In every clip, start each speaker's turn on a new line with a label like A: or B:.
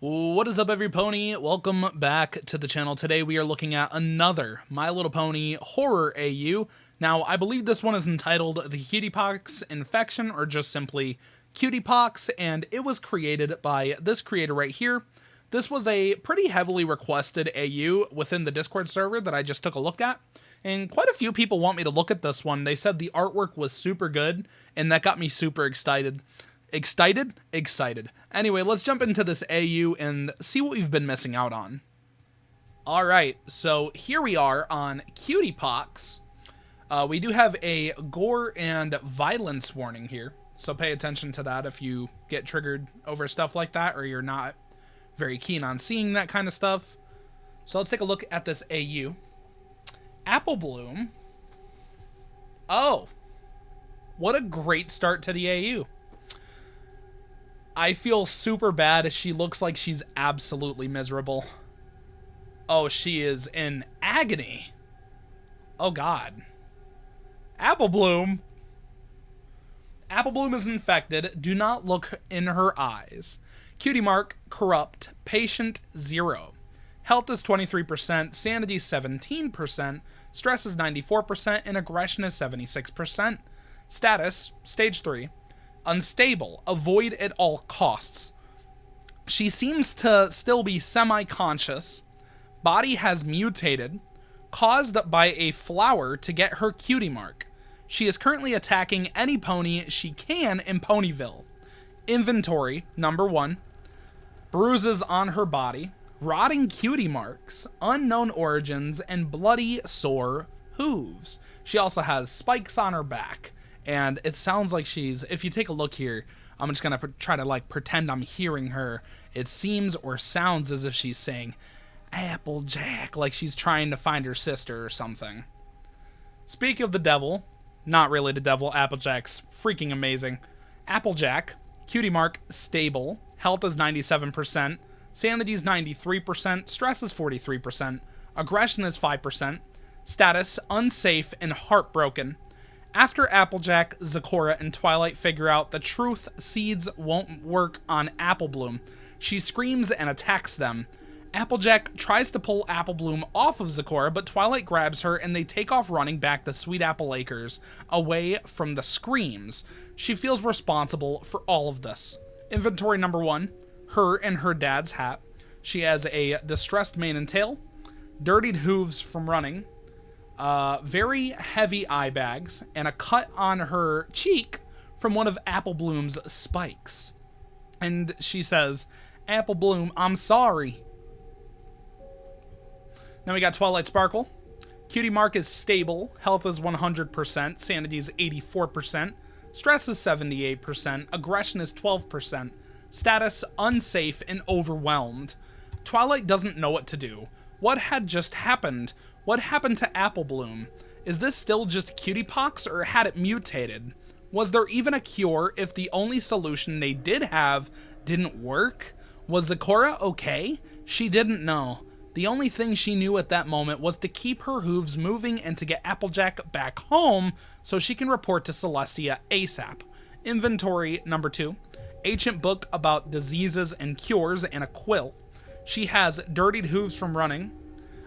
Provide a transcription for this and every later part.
A: What is up, every pony? Welcome back to the channel. Today we are looking at another My Little Pony Horror AU. Now, I believe this one is entitled The Cutie Pox Infection, or just simply Cutie Pox, and it was created by this creator right here. This was a pretty heavily requested AU within the Discord server that I just took a look at, and quite a few people want me to look at this one. They said the artwork was super good, and that got me super excited. Excited. Anyway, let's jump into this AU and see what we've been missing out on. Alright, so here we are on Cutie Pox. We do have a gore and violence warning here, so pay attention to that if you get triggered over stuff like that, or you're not very keen on seeing that kind of stuff. So let's take a look at this AU. Apple Bloom. Oh, what a great start to the AU. I feel super bad. She looks like she's absolutely miserable. Oh, she is in agony. Oh, God. Apple Bloom. Apple Bloom is infected. Do not look in her eyes. Cutie mark, corrupt, patient 0. Health is 23%, sanity 17%, stress is 94%, and aggression is 76%. Status, stage 3. Unstable, avoid at all costs. She seems to still be semi-conscious. Body has mutated, caused by a flower to get her cutie mark. She is currently attacking any pony she can in Ponyville. Inventory, number 1. Bruises on her body, rotting cutie marks, unknown origins, and bloody sore hooves. She also has spikes on her back. And it sounds like she's, if you take a look here, I'm just going to try to like pretend I'm hearing her. It seems or sounds as if she's saying, Applejack, like she's trying to find her sister or something. Speak of the devil, not really the devil, Applejack's freaking amazing. Applejack, cutie mark, stable, health is 97%, sanity is 93%, stress is 43%, aggression is 5%, status, unsafe and heartbroken. After Applejack, Zecora, and Twilight figure out the truth seeds won't work on Apple Bloom, she screams and attacks them. Applejack tries to pull Apple Bloom off of Zecora, but Twilight grabs her and they take off running back to Sweet Apple Acres, away from the screams. She feels responsible for all of this. Inventory number 1, her and her dad's hat. She has a distressed mane and tail, dirtied hooves from running, very heavy eye bags, and a cut on her cheek from one of Apple Bloom's spikes. And she says, Apple Bloom, I'm sorry. Now we got Twilight Sparkle. Cutie mark is stable. Health is 100%. Sanity is 84%. Stress is 78%. Aggression is 12%. Status, unsafe and overwhelmed. Twilight doesn't know what to do. What had just happened? What happened to Apple Bloom? Is this still just Cutie Pox, or had it mutated? Was there even a cure if the only solution they did have didn't work? Was Zecora okay? She didn't know. The only thing she knew at that moment was to keep her hooves moving and to get Applejack back home so she can report to Celestia ASAP. Inventory number 2. Ancient book about diseases and cures and a quilt. She has dirtied hooves from running.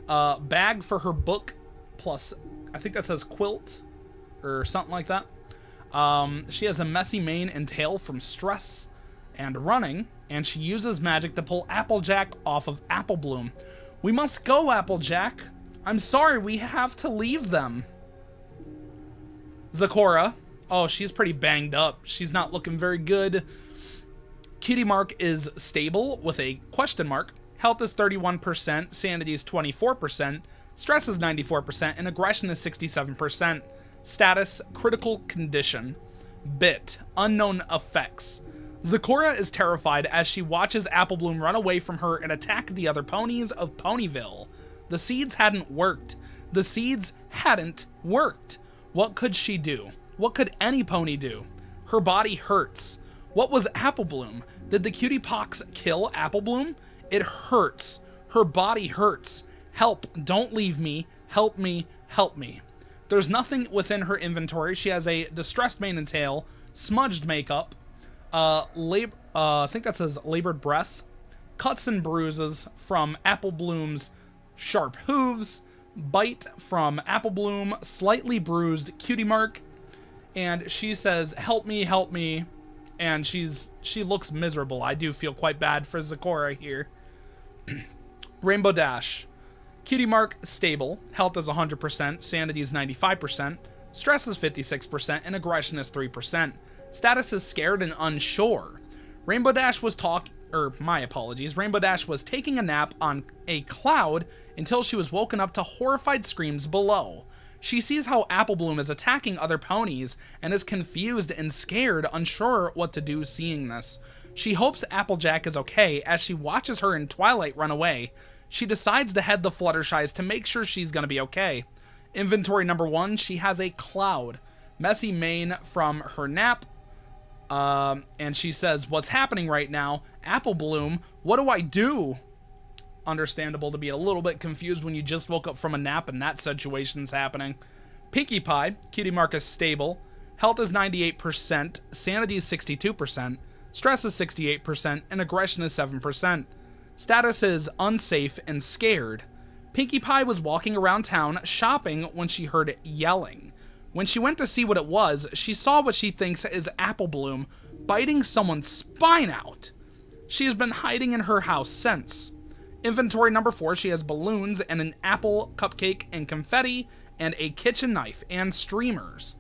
A: Bag for her book, plus I think that says quilt or something like that. She has a messy mane and tail from stress and running, and she uses magic to pull Applejack off of Apple Bloom. We must go, Applejack. I'm sorry, we have to leave them. Zecora. Oh, she's pretty banged up. She's not looking very good. Cutie mark is stable with a question mark. Health is 31%, sanity is 24%, stress is 94%, and aggression is 67%. Status, critical condition. Bit, unknown effects. Zecora is terrified as she watches Apple Bloom run away from her and attack the other ponies of Ponyville. The seeds hadn't worked. The seeds hadn't worked. What could she do? What could any pony do? Her body hurts. What was Apple Bloom? Did the Cutie Pox kill Apple Bloom? It hurts. Her body hurts. Help, don't leave me. Help me, help me. There's nothing within her inventory. She has a distressed mane and tail, smudged makeup, I think that says labored breath, cuts and bruises from Apple Bloom's sharp hooves, bite from Apple Bloom, slightly bruised Cutie Mark, and she says, "Help me, help me," and she looks miserable. I do feel quite bad for Zecora here. Rainbow Dash. Cutie Mark, stable. Health is 100%, sanity is 95%, stress is 56%, and aggression is 3%. Status is scared and unsure. Rainbow Dash was Rainbow Dash was taking a nap on a cloud until she was woken up to horrified screams below. She sees how Apple Bloom is attacking other ponies and is confused and scared, unsure what to do seeing this. She hopes Applejack is okay as she watches her and Twilight run away. She decides to head the Fluttershys to make sure she's gonna be okay. Inventory number 1, she has a cloud. Messy mane from her nap. And she says, "What's happening right now? Apple Bloom, what do I do?" Understandable to be a little bit confused when you just woke up from a nap and that situation's happening. Pinkie Pie, Cutie Mark is stable. Health is 98%, sanity is 62%, stress is 68%, and aggression is 7%. Status is unsafe and scared. Pinkie Pie was walking around town shopping when she heard yelling. When she went to see what it was, she saw what she thinks is Apple Bloom biting someone's spine out. She has been hiding in her house since. Inventory number 4, she has balloons and an apple cupcake and confetti and a kitchen knife and streamers.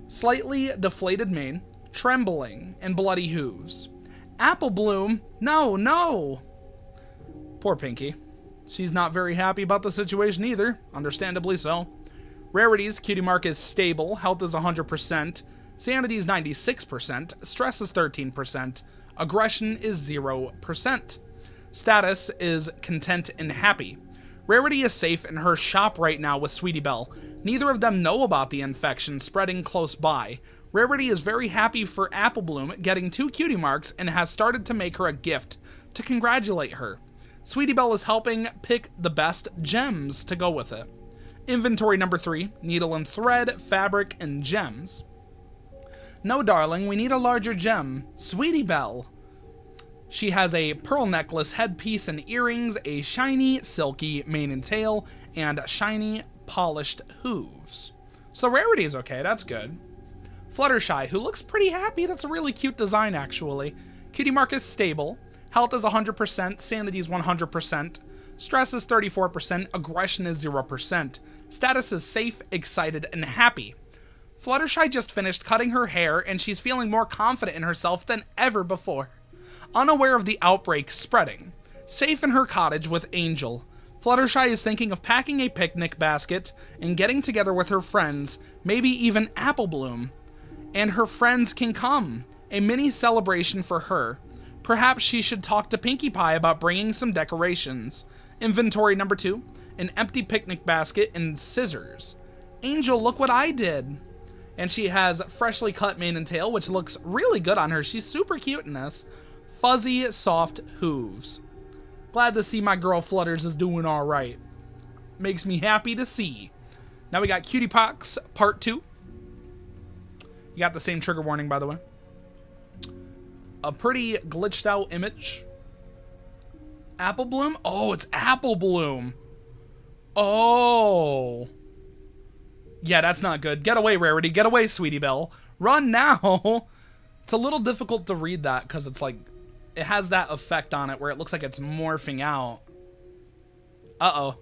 A: Slightly deflated mane, trembling, and bloody hooves. Apple Bloom, no, no! Poor Pinkie. She's not very happy about the situation either, understandably so. Rarities, Cutie Mark is stable, health is 100%, sanity is 96%, stress is 13%, aggression is 0%. Status is content and happy. Rarity is safe in her shop right now with Sweetie Belle. Neither of them know about the infection spreading close by. Rarity is very happy for Apple Bloom getting 2 Cutie Marks and has started to make her a gift to congratulate her. Sweetie Belle is helping pick the best gems to go with it. Inventory number 3, needle and thread, fabric, and gems. No, darling, we need a larger gem. Sweetie Belle. She has a pearl necklace, headpiece, and earrings, a shiny, silky mane and tail, and shiny, polished hooves. So Rarity is okay, that's good. Fluttershy, who looks pretty happy. That's a really cute design, actually. Cutie Mark is stable. Health is 100%, sanity is 100%, stress is 34%, aggression is 0%. Status is safe, excited, and happy. Fluttershy just finished cutting her hair, and she's feeling more confident in herself than ever before. Unaware of the outbreak spreading. Safe in her cottage with Angel. Fluttershy is thinking of packing a picnic basket and getting together with her friends, maybe even Apple Bloom. And her friends can come. A mini celebration for her. Perhaps she should talk to Pinkie Pie about bringing some decorations. Inventory number 2, an empty picnic basket and scissors. Angel, look what I did. And she has freshly cut mane and tail, which looks really good on her. She's super cute in this. Fuzzy, soft hooves. Glad to see my girl Flutters is doing all right. Makes me happy to see. Now we got Cutie Pox Part 2. You got the same trigger warning, by the way. A pretty glitched out image. Apple Bloom? Oh, it's Apple Bloom. Oh. Yeah, that's not good. Get away, Rarity. Get away, Sweetie Belle. Run now. It's a little difficult to read that because it's like, it has that effect on it where it looks like it's morphing out. Uh-oh.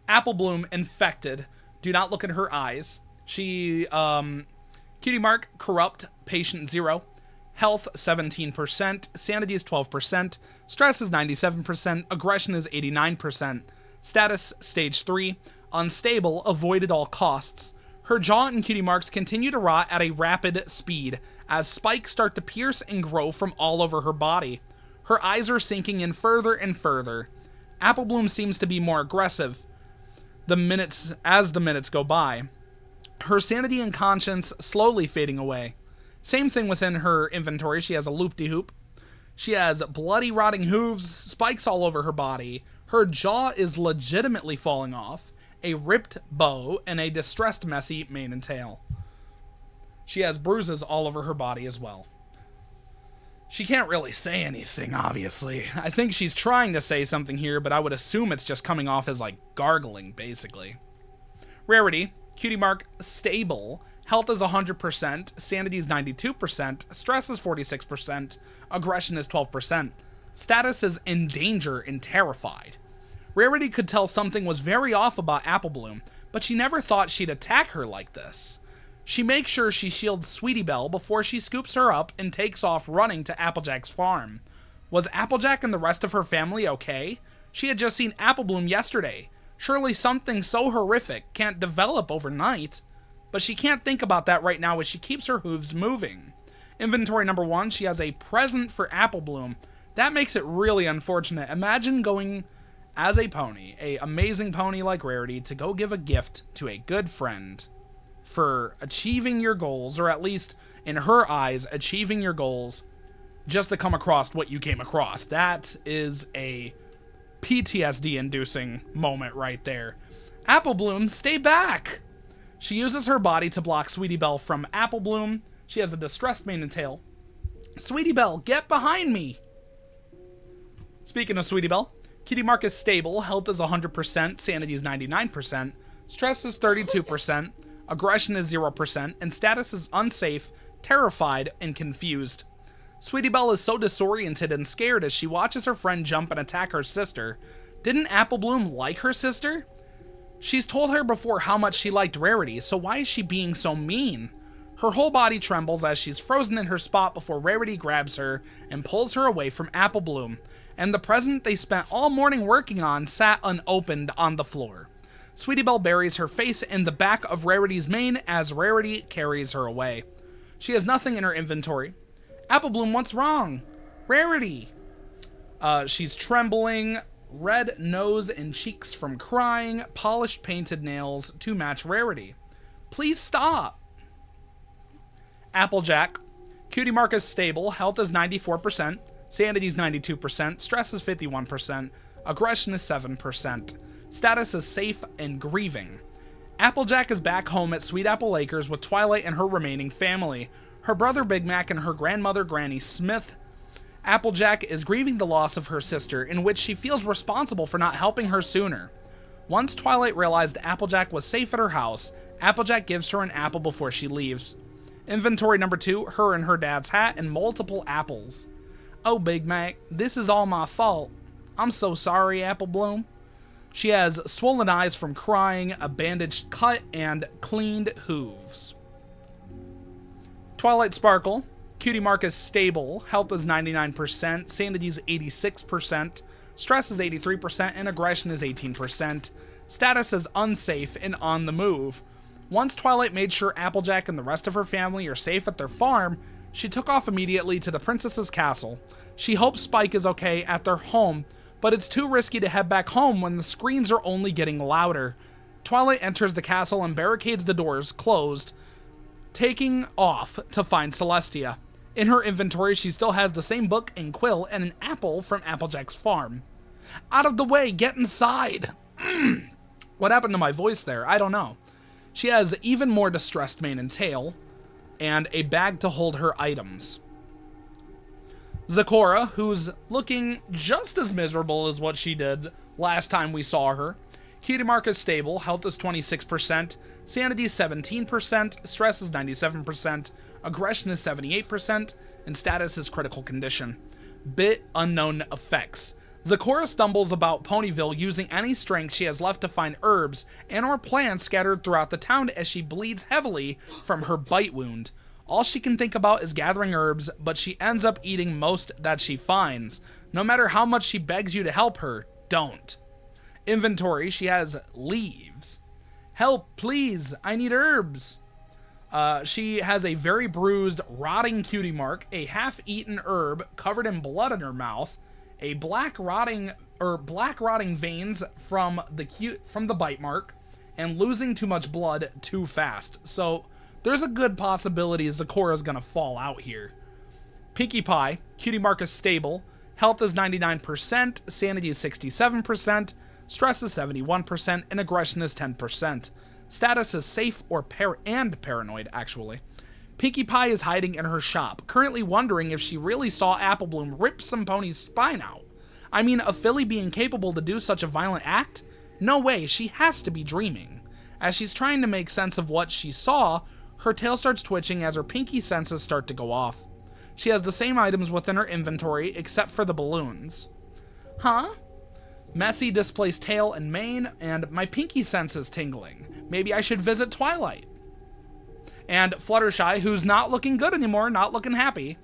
A: Apple Bloom infected. Do not look in her eyes. She, Cutie Mark, corrupt, patient 0. Health 17%, sanity is 12%, stress is 97%, aggression is 89%. Status stage 3, unstable, avoid at all costs. Her jaw and Cutie Marks continue to rot at a rapid speed as spikes start to pierce and grow from all over her body. Her eyes are sinking in further and further. Apple Bloom seems to be more aggressive as the minutes go by. Her sanity and conscience slowly fading away. Same thing within her inventory. She has a loop-de-hoop. She has bloody, rotting hooves, spikes all over her body. Her jaw is legitimately falling off, a ripped bow, and a distressed, messy mane and tail. She has bruises all over her body as well. She can't really say anything, obviously. I think she's trying to say something here, but I would assume it's just coming off as, like, gargling, basically. Rarity, Cutie Mark, stable. Health is 100%, sanity is 92%, stress is 46%, aggression is 12%. Status is in danger and terrified. Rarity could tell something was very off about Apple Bloom, but she never thought she'd attack her like this. She makes sure she shields Sweetie Belle before she scoops her up and takes off running to Applejack's farm. Was Applejack and the rest of her family okay? She had just seen Apple Bloom yesterday. Surely something so horrific can't develop overnight. But she can't think about that right now as she keeps her hooves moving. Inventory number 1, she has a present for Apple Bloom. That makes it really unfortunate. Imagine going as a pony, a amazing pony like Rarity, to go give a gift to a good friend for achieving your goals, or at least in her eyes, achieving your goals, just to come across what you came across. That is a PTSD-inducing moment right there. Apple Bloom, stay back! She uses her body to block Sweetie Belle from Apple Bloom. She has a distressed mane and tail. Sweetie Belle, get behind me! Speaking of Sweetie Belle, Cutie Mark is stable, health is 100%, sanity is 99%, stress is 32%, aggression is 0%, and status is unsafe, terrified, and confused. Sweetie Belle is so disoriented and scared as she watches her friend jump and attack her sister. Didn't Apple Bloom like her sister? She's told her before how much she liked Rarity, so why is she being so mean? Her whole body trembles as she's frozen in her spot before Rarity grabs her and pulls her away from Apple Bloom, and the present they spent all morning working on sat unopened on the floor. Sweetie Belle buries her face in the back of Rarity's mane as Rarity carries her away. She has nothing in her inventory. Apple Bloom, what's wrong? Rarity! She's trembling, red nose and cheeks from crying, polished painted nails to match Rarity. Please stop! Applejack. Cutie Mark is stable, health is 94%, sanity is 92%, stress is 51%, aggression is 7%. Status is safe and grieving. Applejack is back home at Sweet Apple Acres with Twilight and her remaining family, her brother Big Mac and her grandmother Granny Smith. Applejack is grieving the loss of her sister, in which she feels responsible for not helping her sooner. Once Twilight realized Applejack was safe at her house, Applejack gives her an apple before she leaves. Inventory number 2, her and her dad's hat and multiple apples. Oh, Big Mac, this is all my fault. I'm so sorry, Apple Bloom. She has swollen eyes from crying, a bandaged cut, and cleaned hooves. Twilight Sparkle. Cutie Mark is stable, health is 99%, sanity is 86%, stress is 83%, and aggression is 18%. Status is unsafe and on the move. Once Twilight made sure Applejack and the rest of her family are safe at their farm, she took off immediately to the princess's castle. She hopes Spike is okay at their home, but it's too risky to head back home when the screams are only getting louder. Twilight enters the castle and barricades the doors closed, taking off to find Celestia. In her inventory, she still has the same book and quill and an apple from Applejack's farm. Out of the way, get inside! What happened to my voice there? I don't know. She has even more distressed mane and tail, and a bag to hold her items. Zecora, who's looking just as miserable as what she did last time we saw her. Cutie Mark is stable, health is 26%, sanity is 17%, stress is 97%, aggression is 78%, and status is critical condition. Bit unknown effects. Zecora stumbles about Ponyville using any strength she has left to find herbs and or plants scattered throughout the town as she bleeds heavily from her bite wound. All she can think about is gathering herbs, but she ends up eating most that she finds. No matter how much she begs you to help her, don't. Inventory, she has leaves. Help, please, I need herbs. She has a very bruised, rotting Cutie Mark, a half-eaten herb covered in blood in her mouth, a black rotting veins from the bite mark, and losing too much blood too fast. So there's a good possibility Zecora's gonna fall out here. Pinkie Pie, Cutie Mark is stable, health is 99%, sanity is 67%, stress is 71%, and aggression is 10%. Status is safe or paranoid, actually. Pinkie Pie is hiding in her shop, currently wondering if she really saw Applebloom rip some pony's spine out. I mean, a filly being capable to do such a violent act? No way, she has to be dreaming. As she's trying to make sense of what she saw, her tail starts twitching as her pinky senses start to go off. She has the same items within her inventory, except for the balloons. Huh? Messy displaced tail and mane, and my pinky sense is tingling. Maybe I should visit Twilight. And Fluttershy, who's not looking good anymore, not looking happy.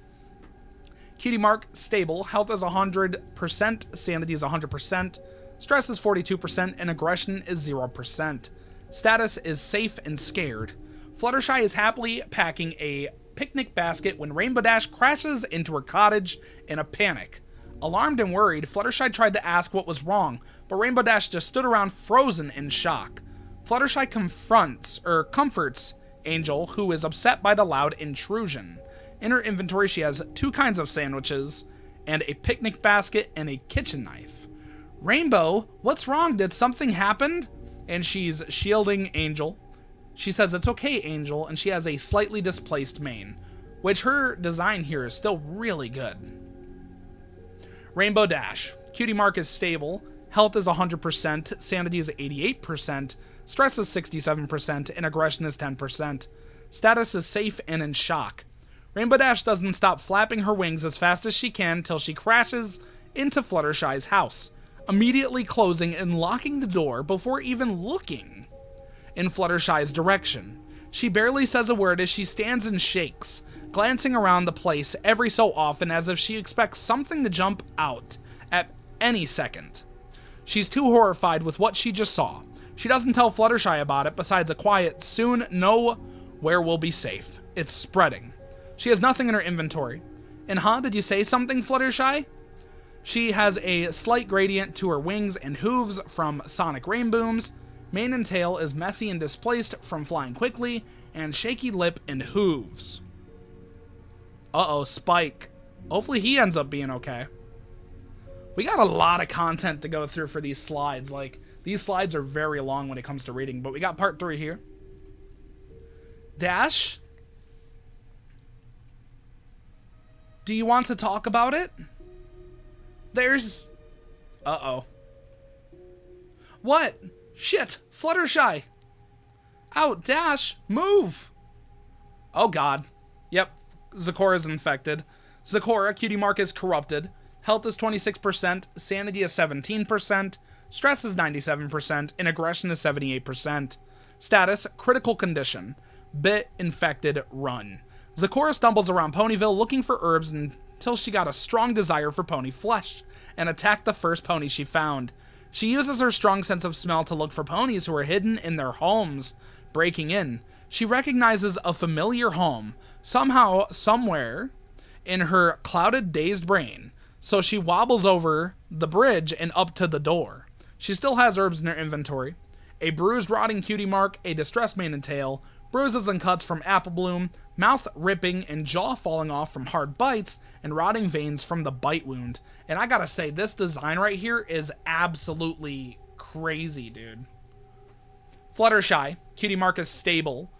A: Cutie Mark, stable. Health is 100%, sanity is 100%, stress is 42%, and aggression is 0%. Status is safe and scared. Fluttershy is happily packing a picnic basket when Rainbow Dash crashes into her cottage in a panic. Alarmed and worried, Fluttershy tried to ask what was wrong, but Rainbow Dash just stood around frozen in shock. Fluttershy comforts Angel, who is upset by the loud intrusion. In her inventory, she has 2 kinds of sandwiches, and a picnic basket, and a kitchen knife. Rainbow, what's wrong? Did something happen? And she's shielding Angel. She says it's okay, Angel, and she has a slightly displaced mane, which her design here is still really good. Rainbow Dash. Cutie Mark is stable. Health is 100%, sanity is 88%, stress is 67%, and aggression is 10%. Status is safe and in shock. Rainbow Dash doesn't stop flapping her wings as fast as she can till she crashes into Fluttershy's house, immediately closing and locking the door before even looking in Fluttershy's direction. She barely says a word as she stands and shakes, glancing around the place every so often as if she expects something to jump out at any second. She's too horrified with what she just saw. She doesn't tell Fluttershy about it besides a quiet, soon nowhere will be safe. It's spreading. She has nothing in her inventory. And huh, did you say something, Fluttershy? She has a slight gradient to her wings and hooves from sonic rainbooms. Mane and tail is messy and displaced from flying quickly, and shaky lip and hooves. Uh-oh, Spike. Hopefully he ends up being okay. We got a lot of content to go through for these slides. Like, these slides are very long when it comes to reading, but we got part 3 here. Dash? Do you want to talk about it? There's... Uh-oh. What? Shit! Fluttershy! Out, Dash! Move! Oh god. Yep. Zecora's infected. Zecora, Cutie Mark is corrupted. Health is 26%, sanity is 17%, stress is 97%, and aggression is 78%. Status, critical condition. Bit infected, run. Zecora stumbles around Ponyville looking for herbs until she got a strong desire for pony flesh and attacked the first pony she found. She uses her strong sense of smell to look for ponies who are hidden in their homes, breaking in. She recognizes a familiar home, somehow, somewhere, in her clouded, dazed brain, so she wobbles over the bridge and up to the door. She still has herbs in her inventory. A bruised, rotting Cutie Mark, a distressed mane and tail, bruises and cuts from Applebloom, mouth ripping and jaw falling off from hard bites, and rotting veins from the bite wound. And I gotta say, this design right here is absolutely crazy, dude. Fluttershy, Cutie Mark is stable.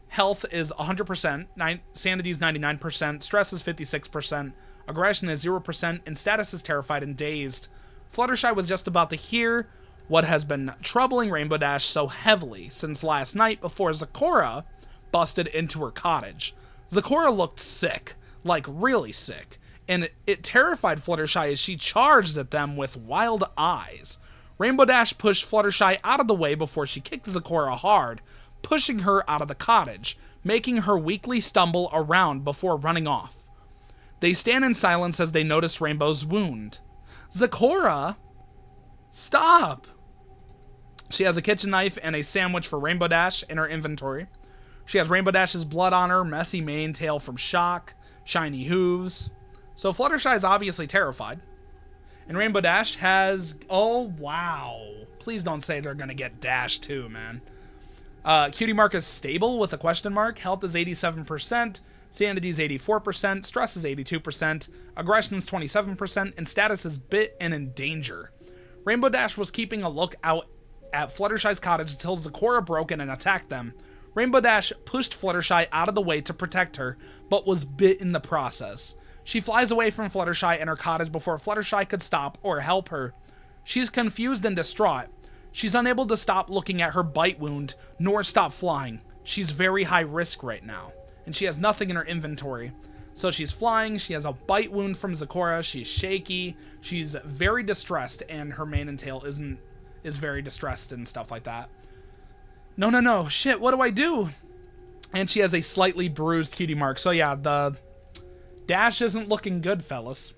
A: Health is 100%, sanity is 99%, stress is 56%, aggression is 0%, and status is terrified and dazed. Fluttershy was just about to hear what has been troubling Rainbow Dash so heavily since last night before Zecora busted into her cottage. Zecora looked sick, like really sick, and it terrified Fluttershy as she charged at them with wild eyes. Rainbow Dash pushed Fluttershy out of the way before she kicked Zecora hard, pushing her out of the cottage, making her weakly stumble around before running off. They stand in silence as they notice Rainbow's wound. Zecora, stop! She has a kitchen knife and a sandwich for Rainbow Dash in her inventory. She has Rainbow Dash's blood on her, messy mane, tail from shock, shiny hooves. So Fluttershy is obviously terrified. And Rainbow Dash has... Oh, wow. Please don't say they're going to get Dash too, man. Cutie Mark is stable with a question mark. Health is 87%. Sanity is 84%. Stress is 82%. Aggression is 27%. And status is bit and in danger. Rainbow Dash was keeping a look out at Fluttershy's cottage until Zecora broke in and attacked them. Rainbow Dash pushed Fluttershy out of the way to protect her, but was bit in the process. She flies away from Fluttershy and her cottage before Fluttershy could stop or help her. She's confused and distraught. She's unable to stop looking at her bite wound, nor stop flying. She's very high risk right now, and she has nothing in her inventory. So she's flying, she has a bite wound from Zecora, she's shaky, she's very distressed, and her mane and tail is very distressed and stuff like that. No, shit, what do I do? And she has a slightly bruised cutie mark. So yeah, the dash isn't looking good, fellas.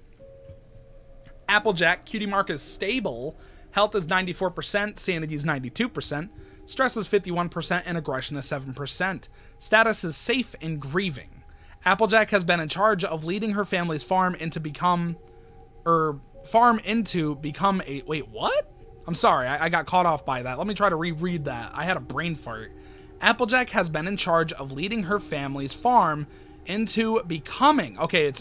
A: Applejack, cutie mark is stable. Health is 94%, sanity is 92%, stress is 51%, and aggression is 7%. Status is safe and grieving. Applejack has been in charge of leading her family's farm into become a... Wait, what? I'm sorry, I got caught off by that. Let me try to reread that. I had a brain fart. Applejack has been in charge of leading her family's farm into becoming... Okay,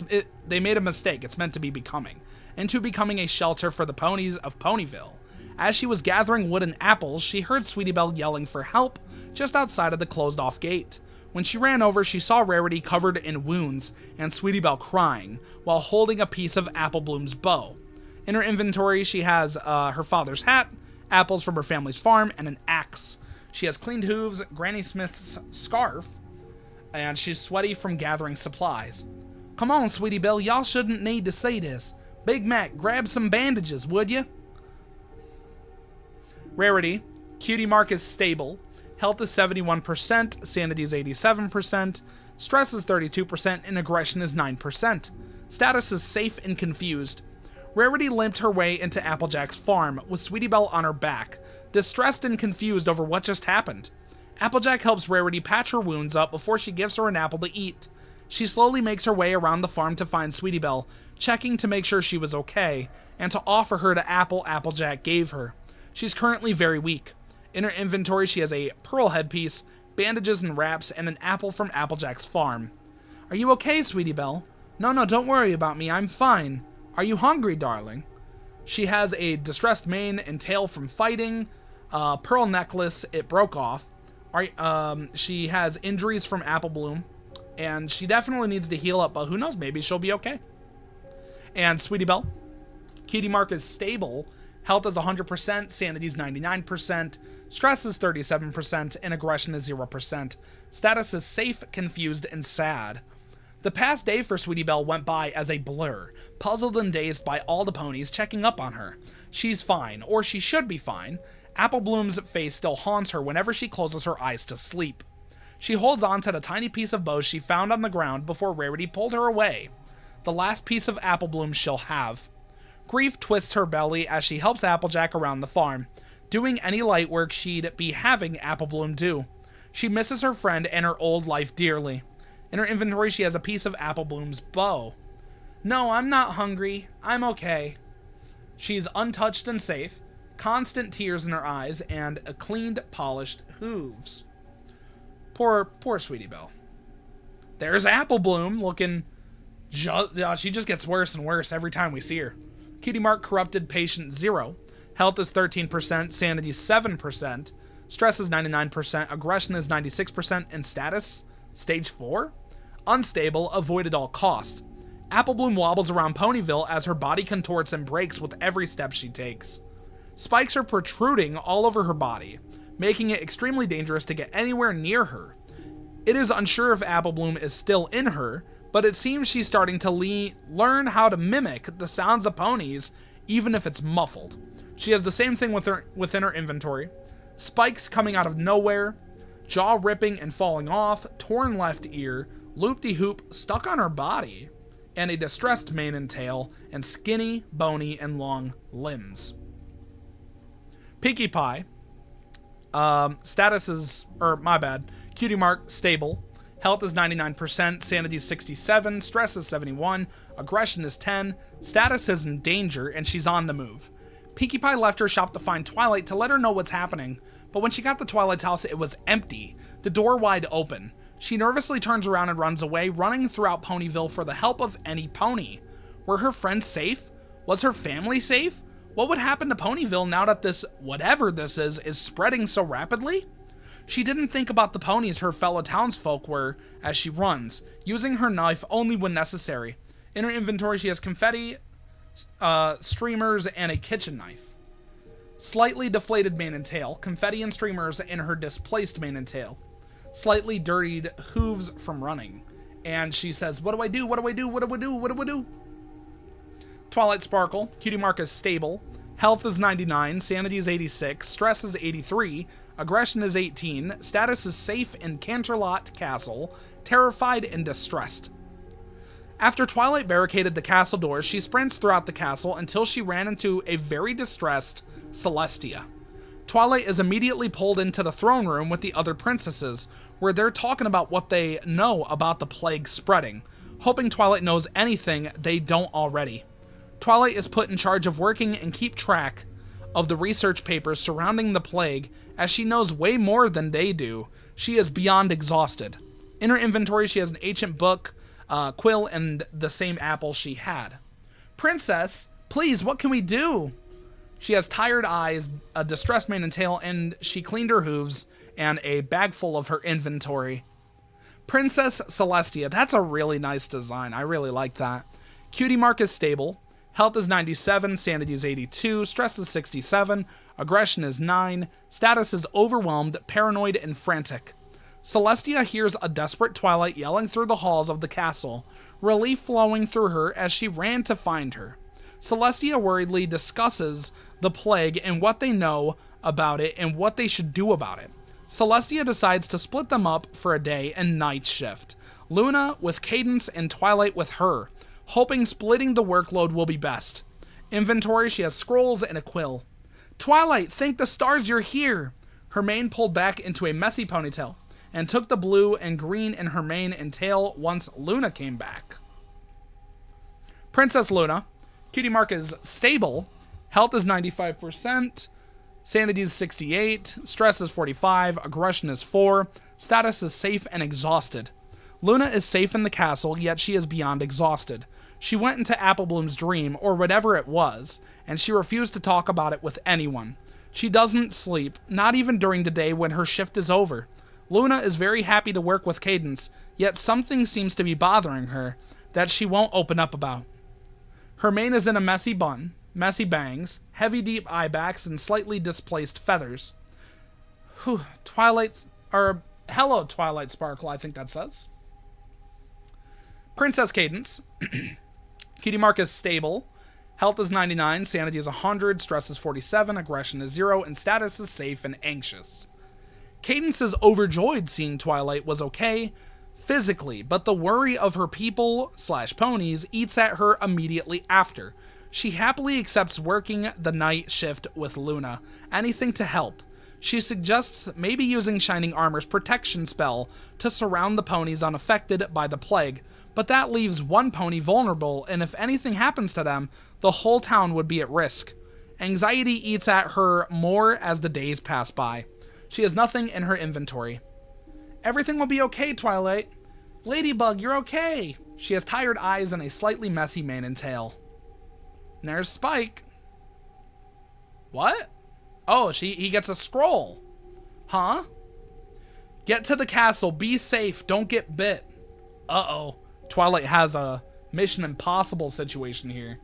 A: they made a mistake. It's meant to be becoming. Into becoming a shelter for the ponies of Ponyville. As she was gathering wood and apples, she heard Sweetie Belle yelling for help just outside of the closed-off gate. When she ran over, she saw Rarity covered in wounds and Sweetie Belle crying while holding a piece of Apple Bloom's bow. In her inventory, she has her father's hat, apples from her family's farm, and an axe. She has cleaned hooves, Granny Smith's scarf, and she's sweaty from gathering supplies. Come on, Sweetie Belle, y'all shouldn't need to see this. Big Mac, grab some bandages, would ya? Rarity, cutie mark is stable. Health is 71%, sanity is 87%, stress is 32%, and aggression is 9%. Status is safe and confused. Rarity limped her way into Applejack's farm with Sweetie Belle on her back, distressed and confused over what just happened. Applejack helps Rarity patch her wounds up before she gives her an apple to eat. She slowly makes her way around the farm to find Sweetie Belle, checking to make sure she was okay, and to offer her the apple Applejack gave her. She's currently very weak. In her inventory, she has a pearl headpiece, bandages and wraps, and an apple from Applejack's farm. Are you okay, Sweetie Belle? No, don't worry about me, I'm fine. Are you hungry, darling? She has a distressed mane and tail from fighting, pearl necklace, it broke off. She has injuries from Apple Bloom, and she definitely needs to heal up, but who knows, maybe she'll be okay. And Sweetie Belle, cutie mark is stable. Health is 100%, sanity is 99%, stress is 37%, and aggression is 0%. Status is safe, confused, and sad. The past day for Sweetie Belle went by as a blur, puzzled and dazed by all the ponies checking up on her. She's fine, or she should be fine. Apple Bloom's face still haunts her whenever she closes her eyes to sleep. She holds on to the tiny piece of bow she found on the ground before Rarity pulled her away. The last piece of Apple Bloom she'll have. Grief twists her belly as she helps Applejack around the farm, doing any light work she'd be having Apple Bloom do. She misses her friend and her old life dearly. In her inventory, she has a piece of Apple Bloom's bow. No, I'm not hungry. I'm okay. She's untouched and safe, constant tears in her eyes, and a cleaned, polished hooves. Poor Sweetie Belle. There's Apple Bloom looking... she just gets worse and worse every time we see her. Cutie mark corrupted patient 0. Health is 13%, sanity 7%, stress is 99%, aggression is 96%, and status, stage 4? Unstable, avoid at all cost. Apple Bloom wobbles around Ponyville as her body contorts and breaks with every step she takes. Spikes are protruding all over her body, making it extremely dangerous to get anywhere near her. It is unsure if Apple Bloom is still in her, but it seems she's starting to learn how to mimic the sounds of ponies, even if it's muffled. She has the same thing within her inventory. Spikes coming out of nowhere, jaw ripping and falling off, torn left ear, loop-de-hoop stuck on her body, and a distressed mane and tail, and skinny, bony, and long limbs. Pinkie Pie. Status is... cutie mark, stable. Health is 99%, sanity is 67, stress is 71, aggression is 10, status is in danger, and she's on the move. Pinkie Pie left her shop to find Twilight to let her know what's happening, but when she got to Twilight's house, it was empty, the door wide open. She nervously turns around and runs away, running throughout Ponyville for the help of any pony. Were her friends safe? Was her family safe? What would happen to Ponyville now that this, whatever this is spreading so rapidly? She didn't think about the ponies her fellow townsfolk were as she runs, using her knife only when necessary. In her inventory, she has confetti, streamers, and a kitchen knife. Slightly deflated mane and tail, confetti and streamers in her displaced mane and tail. Slightly dirtied hooves from running. And she says, what do I do? What do I do? What do I do? What do I do? Twilight Sparkle, Cutie Mark is stable. Health is 99, sanity is 86, stress is 83, aggression is 18, status is safe in Canterlot Castle, terrified and distressed. After Twilight barricaded the castle doors, she sprints throughout the castle until she ran into a very distressed Celestia. Twilight is immediately pulled into the throne room with the other princesses, where they're talking about what they know about the plague spreading, hoping Twilight knows anything they don't already. Twilight is put in charge of working and keep track of the research papers surrounding the plague, as she knows way more than they do. She is beyond exhausted. In her inventory, she has an ancient book, quill, and the same apple she had. Princess, please, what can we do? She has tired eyes, a distressed mane and tail, and she cleaned her hooves and a bag full of her inventory. Princess Celestia, that's a really nice design. I really like that. Cutie Mark is stable. Health is 97, sanity is 82, stress is 67, aggression is 9, status is overwhelmed, paranoid, and frantic. Celestia hears a desperate Twilight yelling through the halls of the castle, relief flowing through her as she ran to find her. Celestia worriedly discusses the plague and what they know about it and what they should do about it. Celestia decides to split them up for a day and night shift. Luna with Cadence and Twilight with her, hoping splitting the workload will be best. Inventory, she has scrolls and a quill. Twilight, thank the stars you're here. Her mane pulled back into a messy ponytail and took the blue and green in her mane and tail once Luna came back. Princess Luna, Cutie Mark is stable. Health is 95%. Sanity is 68. Stress is 45. Aggression is 4. Status is safe and exhausted. Luna is safe in the castle, yet she is beyond exhausted. She went into Applebloom's dream, or whatever it was, and she refused to talk about it with anyone. She doesn't sleep, not even during the day when her shift is over. Luna is very happy to work with Cadence, yet something seems to be bothering her that she won't open up about. Her mane is in a messy bun, messy bangs, heavy deep eye backs, and slightly displaced feathers. Whew, hello, Twilight Sparkle, I think that says. Princess Cadence. Cutie Mark is stable. Health is 99, sanity is 100, stress is 47, aggression is 0, and status is safe and anxious. Cadence is overjoyed seeing Twilight was okay physically, but the worry of her people/ponies eats at her immediately after. She happily accepts working the night shift with Luna, anything to help. She suggests maybe using Shining Armor's protection spell to surround the ponies unaffected by the plague, but that leaves one pony vulnerable, and if anything happens to them, the whole town would be at risk. Anxiety eats at her more as the days pass by. She has nothing in her inventory. Everything will be okay, Twilight. Ladybug, you're okay. She has tired eyes and a slightly messy mane and tail. And there's Spike. What? Oh, he gets a scroll. Huh? Get to the castle. Be safe. Don't get bit. Uh-oh. Twilight has a Mission Impossible situation here.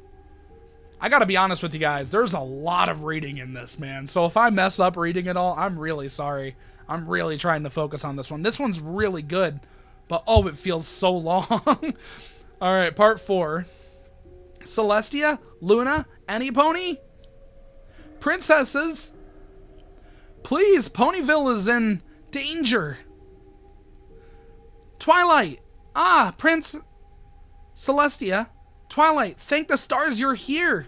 A: I gotta be honest with you guys. There's a lot of reading in this, man. So if I mess up reading it all, I'm really sorry. I'm really trying to focus on this one. This one's really good. But, oh, it feels so long. Alright, part 4. Celestia? Luna? Any pony? Princesses? Please, Ponyville is in danger. Twilight! Ah, Prince Celestia. Twilight, thank the stars you're here.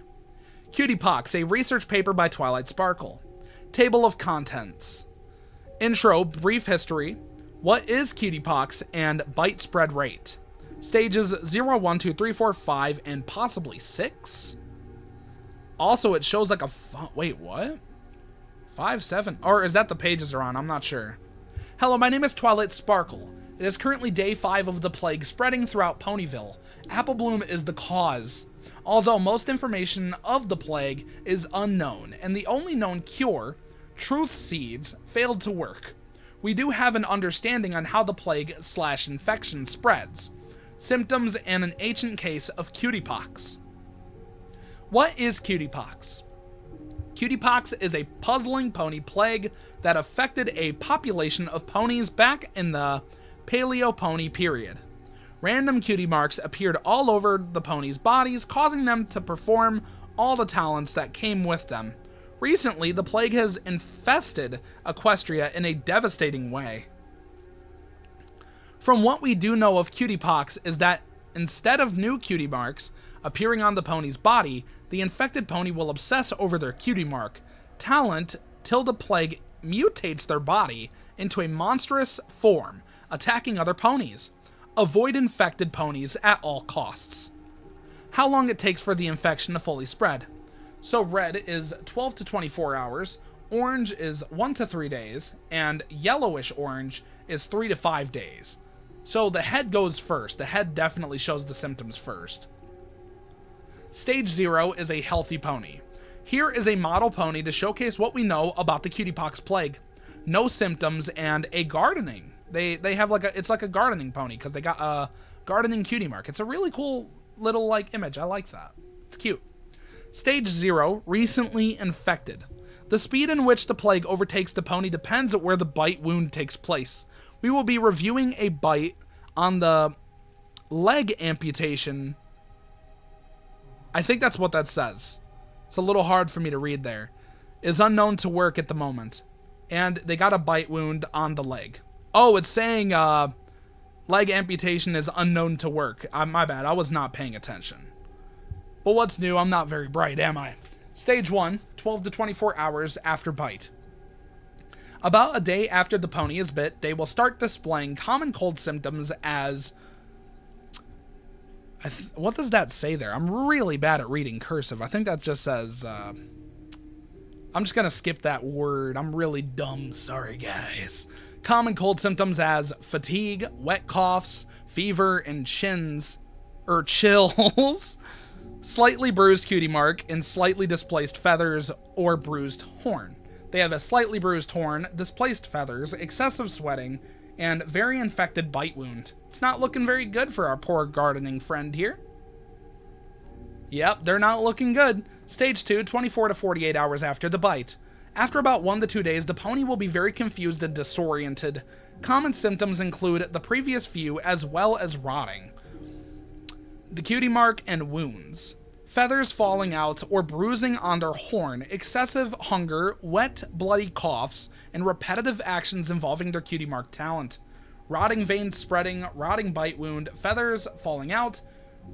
A: Cutie Pox, a research paper by Twilight Sparkle. Table of contents. Intro, brief history. What is Cutie Pox and bite spread rate? Stages 0, 1, 2, 3, 4, 5, and possibly 6? Also, it shows like a... Wait, what? 5, 7? Or is that the pages are on? I'm not sure. Hello, my name is Twilight Sparkle. It is currently day 5 of the plague spreading throughout Ponyville. Applebloom is the cause. Although most information of the plague is unknown, and the only known cure, truth seeds, failed to work. we do have an understanding on how the plague/infection spreads. Symptoms and an ancient case of Cutie Pox. What is Cutie Pox? Cutie Pox is a puzzling pony plague that affected a population of ponies back in the Paleo-Pony period. Random cutie marks appeared all over the ponies' bodies, causing them to perform all the talents that came with them. Recently, the plague has infested Equestria in a devastating way. From what we do know of Cutie Pox is that instead of new cutie marks appearing on the pony's body, the infected pony will obsess over their cutie mark talent till the plague mutates their body into a monstrous form, attacking other ponies. Avoid infected ponies at all costs. How long it takes for the infection to fully spread. So red is 12 to 24 hours, orange is 1 to 3 days, and yellowish orange is 3 to 5 days. So the head goes first. The head definitely shows the symptoms first. Stage 0 is a healthy pony. Here is a model pony to showcase what we know about the Cutie Pox plague. No symptoms and a gardening. They have like it's like a gardening pony because they got a gardening cutie mark. It's a really cool little like image. I like that. It's cute. Stage 0, recently infected. The speed in which the plague overtakes the pony depends on where the bite wound takes place. We will be reviewing a bite on the leg amputation. I think that's what that says. It's a little hard for me to read there. Is unknown to work at the moment. And they got a bite wound on the leg. Oh, it's saying leg amputation is unknown to work. My bad, I was not paying attention. But what's new? I'm not very bright, am I? Stage 1, 12 to 24 hours after bite. About a day after the pony is bit, they will start displaying common cold symptoms as... what does that say there? I'm really bad at reading cursive. I think that just says... I'm just going to skip that word. I'm really dumb. Sorry, guys. Common cold symptoms as fatigue, wet coughs, fever, and chills. Slightly bruised cutie mark, and slightly displaced feathers or bruised horn. They have a slightly bruised horn, displaced feathers, excessive sweating, and very infected bite wound. It's not looking very good for our poor gardening friend here. Yep, they're not looking good. Stage 2, 24 to 48 hours after the bite. After about 1 to 2 days, the pony will be very confused and disoriented. Common symptoms include the previous few as well as rotting, the cutie mark, and wounds. Feathers falling out or bruising on their horn, excessive hunger, wet, bloody coughs, and repetitive actions involving their cutie mark talent. Rotting veins spreading, rotting bite wound, feathers falling out,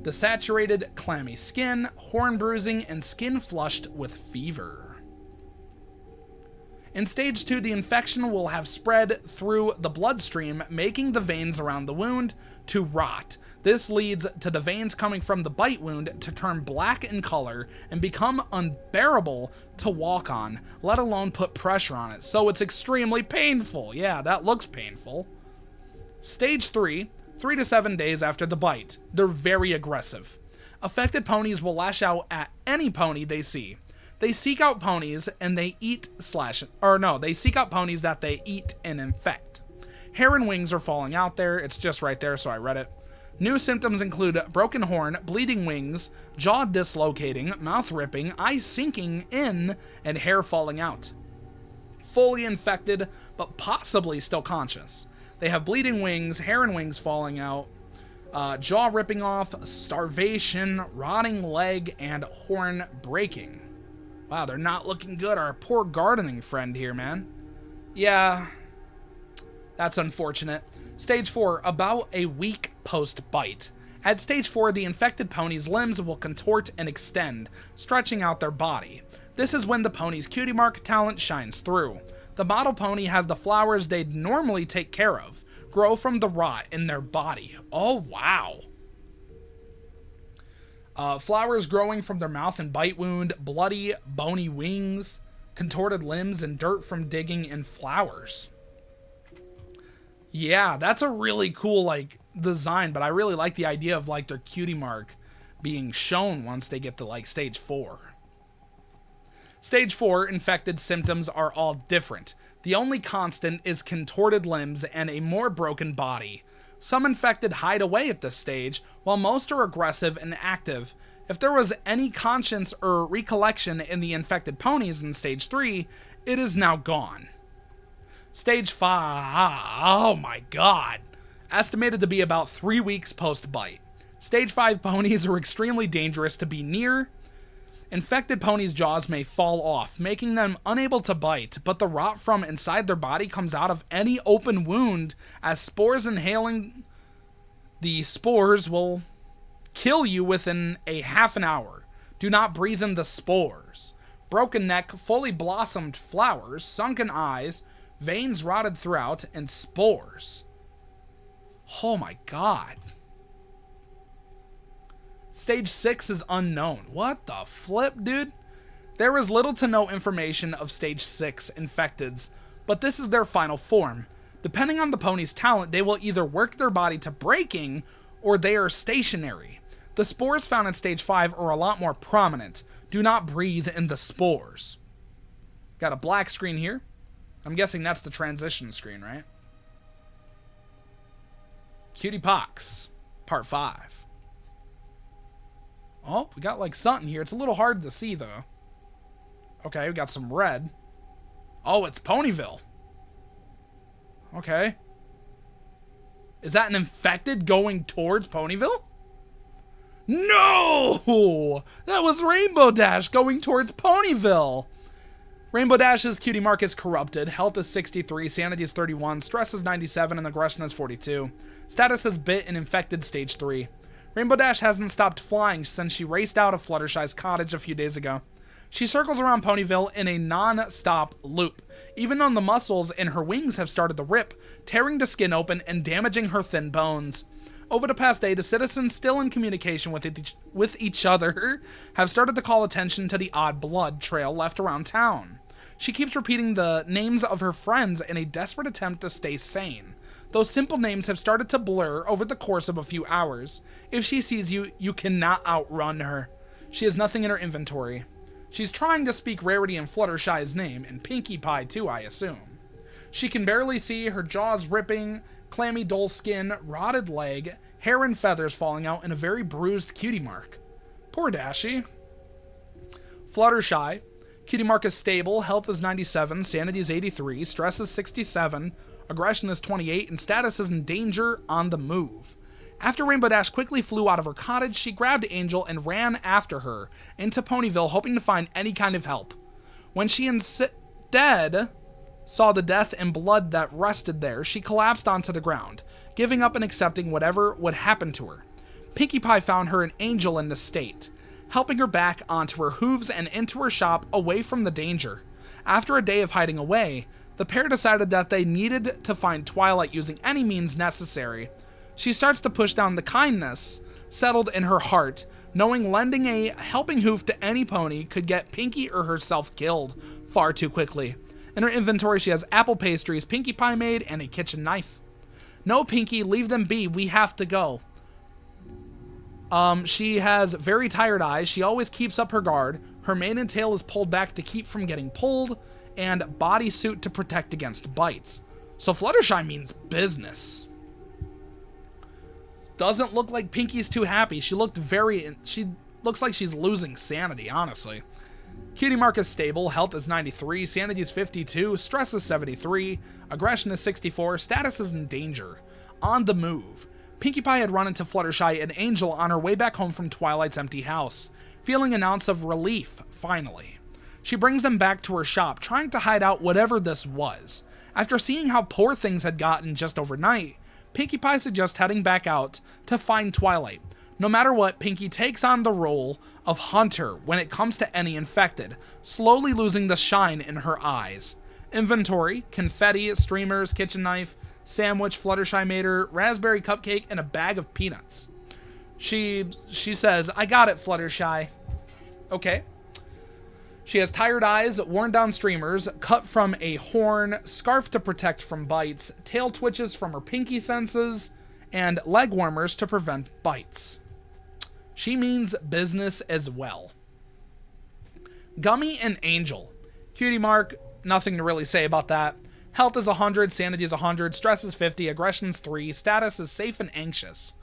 A: desaturated, clammy skin, horn bruising, and skin flushed with fever. In stage 2, the infection will have spread through the bloodstream, making the veins around the wound to rot. This leads to the veins coming from the bite wound to turn black in color and become unbearable to walk on, let alone put pressure on it. So it's extremely painful. Yeah, that looks painful. Stage 3, 3 to 7 days after the bite. They're very aggressive. Affected ponies will lash out at any pony they see. They seek out ponies and they they seek out ponies that they eat and infect. Hair and wings are falling out there. It's just right there, so I read it. New symptoms include broken horn, bleeding wings, jaw dislocating, mouth ripping, eyes sinking in, and hair falling out. Fully infected, but possibly still conscious. They have bleeding wings, hair and wings falling out, jaw ripping off, starvation, rotting leg, and horn breaking. Wow, they're not looking good. Our poor gardening friend here, man. Yeah, that's unfortunate. Stage 4, about a week post-bite. At stage 4, the infected pony's limbs will contort and extend, stretching out their body. This is when the pony's cutie mark talent shines through. The model pony has the flowers they'd normally take care of grow from the rot in their body. Oh, wow. Flowers growing from their mouth and bite wound, bloody, bony wings, contorted limbs, and dirt from digging in flowers. Yeah, that's a really cool, like, design, but I really like the idea of, like, their cutie mark being shown once they get to, like, stage 4. Stage 4 infected symptoms are all different. The only constant is contorted limbs and a more broken body. Some infected hide away at this stage, while most are aggressive and active. If there was any conscience or recollection in the infected ponies in Stage 3, it is now gone. Stage 5, oh my god. Estimated to be about 3 weeks post-bite. Stage 5 ponies are extremely dangerous to be near. Infected ponies' jaws may fall off, making them unable to bite, but the rot from inside their body comes out of any open wound, as spores inhaling the spores will kill you within a half an hour. Do not breathe in the spores. Broken neck, fully blossomed flowers, sunken eyes, veins rotted throughout, and spores. Oh my god. Stage 6 is unknown. What the flip, dude? There is little to no information of Stage 6 infecteds, but this is their final form. Depending on the pony's talent, they will either work their body to breaking, or they are stationary. The spores found in Stage 5 are a lot more prominent. Do not breathe in the spores. Got a black screen here. I'm guessing that's the transition screen, right? Cutie Pox, Part 5. Oh, we got like something here. It's a little hard to see, though. Okay, we got some red. Oh, it's Ponyville. Okay. Is that an infected going towards Ponyville? No! That was Rainbow Dash going towards Ponyville. Rainbow Dash's cutie mark is corrupted. Health is 63, sanity is 31, stress is 97, and aggression is 42. Status is bit and infected Stage 3. Rainbow Dash hasn't stopped flying since she raced out of Fluttershy's cottage a few days ago. She circles around Ponyville in a non-stop loop, even though the muscles in her wings have started to rip, tearing the skin open and damaging her thin bones. Over the past day, the citizens, still in communication with each other, have started to call attention to the odd blood trail left around town. She keeps repeating the names of her friends in a desperate attempt to stay sane. Those simple names have started to blur over the course of a few hours. If she sees you, you cannot outrun her. She has nothing in her inventory. She's trying to speak Rarity and Fluttershy's name, and Pinkie Pie too, I assume. She can barely see, her jaws ripping, clammy dull skin, rotted leg, hair and feathers falling out, and a very bruised cutie mark. Poor Dashie. Fluttershy. Cutie mark is stable, health is 97, sanity is 83, stress is 67, aggression is 28, and status is in danger on the move. After Rainbow Dash quickly flew out of her cottage, she grabbed Angel and ran after her into Ponyville, hoping to find any kind of help. When she instead saw the death and blood that rested there, she collapsed onto the ground, giving up and accepting whatever would happen to her. Pinkie Pie found her an Angel in this state, helping her back onto her hooves and into her shop away from the danger. After a day of hiding away, the pair decided that they needed to find Twilight using any means necessary. She starts to push down the kindness settled in her heart, knowing lending a helping hoof to any pony could get Pinkie or herself killed far too quickly. In her inventory, she has apple pastries Pinkie Pie made and a kitchen knife. No, Pinkie, leave them be. We have to go. She has very tired eyes. She always keeps up her guard. Her mane and tail is pulled back to keep from getting pulled, and bodysuit to protect against bites. So Fluttershy means business. Doesn't look like Pinkie's too happy. She looks like she's losing sanity, honestly. Cutie mark is stable, health is 93, sanity is 52, stress is 73, aggression is 64, status is in danger. On the move. Pinkie Pie had run into Fluttershy and Angel on her way back home from Twilight's empty house, feeling an ounce of relief, finally. She brings them back to her shop, trying to hide out whatever this was. After seeing how poor things had gotten just overnight, Pinkie Pie suggests heading back out to find Twilight. No matter what, Pinkie takes on the role of hunter when it comes to any infected, slowly losing the shine in her eyes. Inventory: confetti, streamers, kitchen knife, sandwich Fluttershy made her, raspberry cupcake, and a bag of peanuts. She says, "I got it, Fluttershy." Okay. She has tired eyes, worn down streamers, cut from a horn, scarf to protect from bites, tail twitches from her Pinkie senses, and leg warmers to prevent bites. She means business as well. Gummy and Angel. Cutie Mark, nothing to really say about that. Health is 100, sanity is 100, stress is 50, aggression is 3, status is safe and anxious.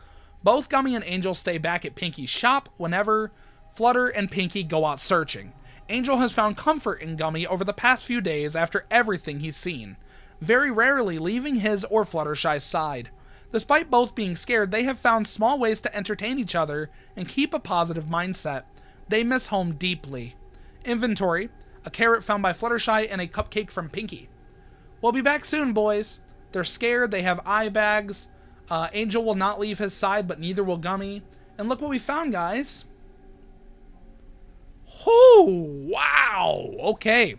A: Both Gummy and Angel stay back at Pinkie's shop whenever Flutter and Pinkie go out searching. Angel has found comfort in Gummy over the past few days after everything he's seen, very rarely leaving his or Fluttershy's side. Despite both being scared, they have found small ways to entertain each other and keep a positive mindset. They miss home deeply. Inventory: a carrot found by Fluttershy and a cupcake from Pinkie. We'll be back soon, boys. They're scared, they have eye bags. Angel will not leave his side, but neither will Gummy. And look what we found, guys. Oh, wow. Okay.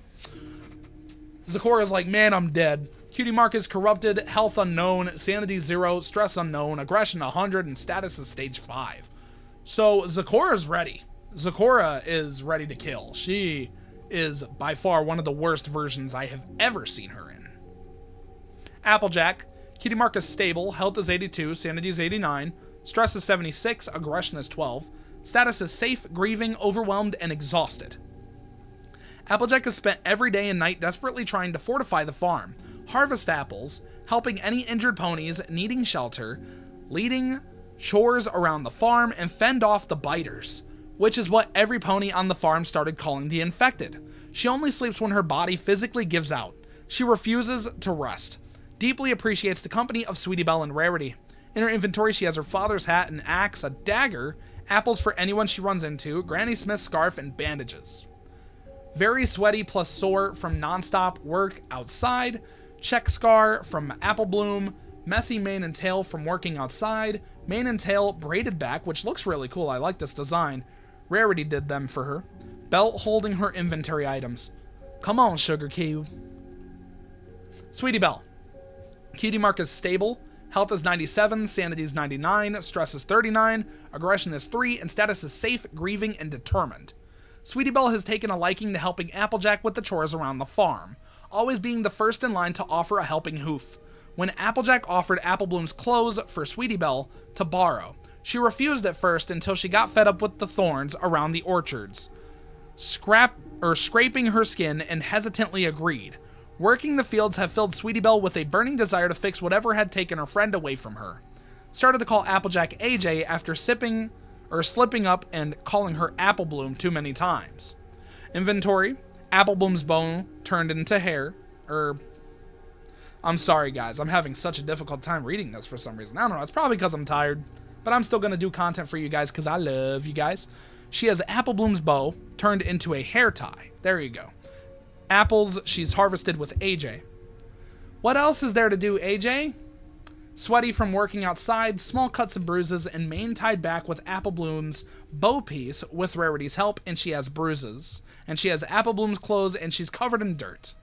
A: Zecora's like, man, I'm dead. Cutie Mark is corrupted, health unknown, sanity 0, stress unknown, aggression 100, and status is stage 5. So Zecora's ready. Zecora is ready to kill. She is by far one of the worst versions I have ever seen her in. Applejack. Cutie Mark is stable, health is 82, sanity is 89, stress is 76, aggression is 12, status is safe, grieving, overwhelmed, and exhausted. Applejack has spent every day and night desperately trying to fortify the farm, harvest apples, helping any injured ponies needing shelter, leading chores around the farm, and fend off the biters, which is what every pony on the farm started calling the infected. She only sleeps when her body physically gives out. She refuses to rest. Deeply appreciates the company of Sweetie Belle and Rarity. In her inventory, she has her father's hat, an axe, a dagger, apples for anyone she runs into, Granny Smith's scarf, and bandages. Very sweaty plus sore from nonstop work outside, check scar from Apple Bloom, messy mane and tail from working outside, mane and tail braided back, which looks really cool. I like this design. Rarity did them for her. Belt holding her inventory items. Come on, Sugar Cube. Sweetie Belle. Cutie Mark is stable, health is 97, sanity is 99, stress is 39, aggression is 3, and status is safe, grieving, and determined. Sweetie Belle has taken a liking to helping Applejack with the chores around the farm, always being the first in line to offer a helping hoof. When Applejack offered Apple Bloom's clothes for Sweetie Belle to borrow, she refused at first until she got fed up with the thorns around the orchards, scraping her skin, and hesitantly agreed. Working the fields have filled Sweetie Belle with a burning desire to fix whatever had taken her friend away from her. Started to call Applejack AJ after slipping up and calling her Apple Bloom too many times. Inventory: Apple Bloom's bone turned into hair. I'm sorry, guys. I'm having such a difficult time reading this for some reason. I don't know. It's probably because I'm tired. But I'm still going to do content for you guys because I love you guys. She has Apple Bloom's bow turned into a hair tie. There you go. Apples she's harvested with AJ. What else is there to do, AJ? Sweaty from working outside, small cuts and bruises, and mane tied back with Apple Bloom's bow piece with Rarity's help, and she has bruises. And she has Apple Bloom's clothes, and she's covered in dirt.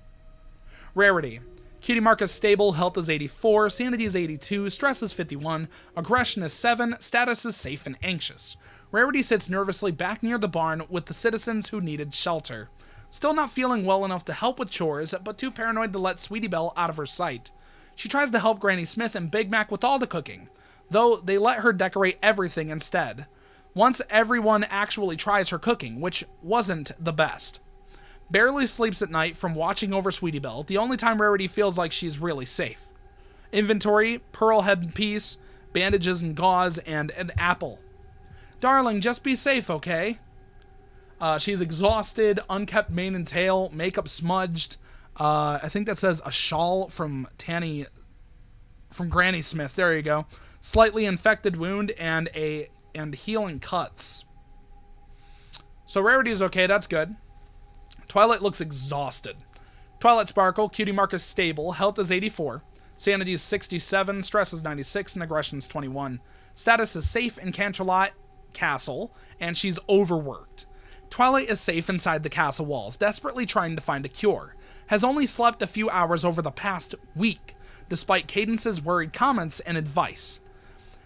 A: Rarity. Cutie Mark is stable, health is 84, sanity is 82, stress is 51, aggression is 7, status is safe and anxious. Rarity sits nervously back near the barn with the citizens who needed shelter. Still not feeling well enough to help with chores, but too paranoid to let Sweetie Belle out of her sight. She tries to help Granny Smith and Big Mac with all the cooking, though they let her decorate everything instead. Once everyone actually tries her cooking, which wasn't the best. Barely sleeps at night from watching over Sweetie Belle, the only time Rarity feels like she's really safe. Inventory: pearl headpiece, bandages and gauze, and an apple. Darling, just be safe, okay? She's exhausted, unkept mane and tail, makeup smudged. I think that says a shawl from Granny Smith. There you go. Slightly infected wound and healing cuts. So Rarity's okay. That's good. Twilight looks exhausted. Twilight Sparkle. Cutie Mark is stable. Health is 84. Sanity is 67. Stress is 96. And aggression is 21. Status is safe in Canterlot Castle. And she's overworked. Twilight is safe inside the castle walls, desperately trying to find a cure. Has only slept a few hours over the past week, despite Cadence's worried comments and advice.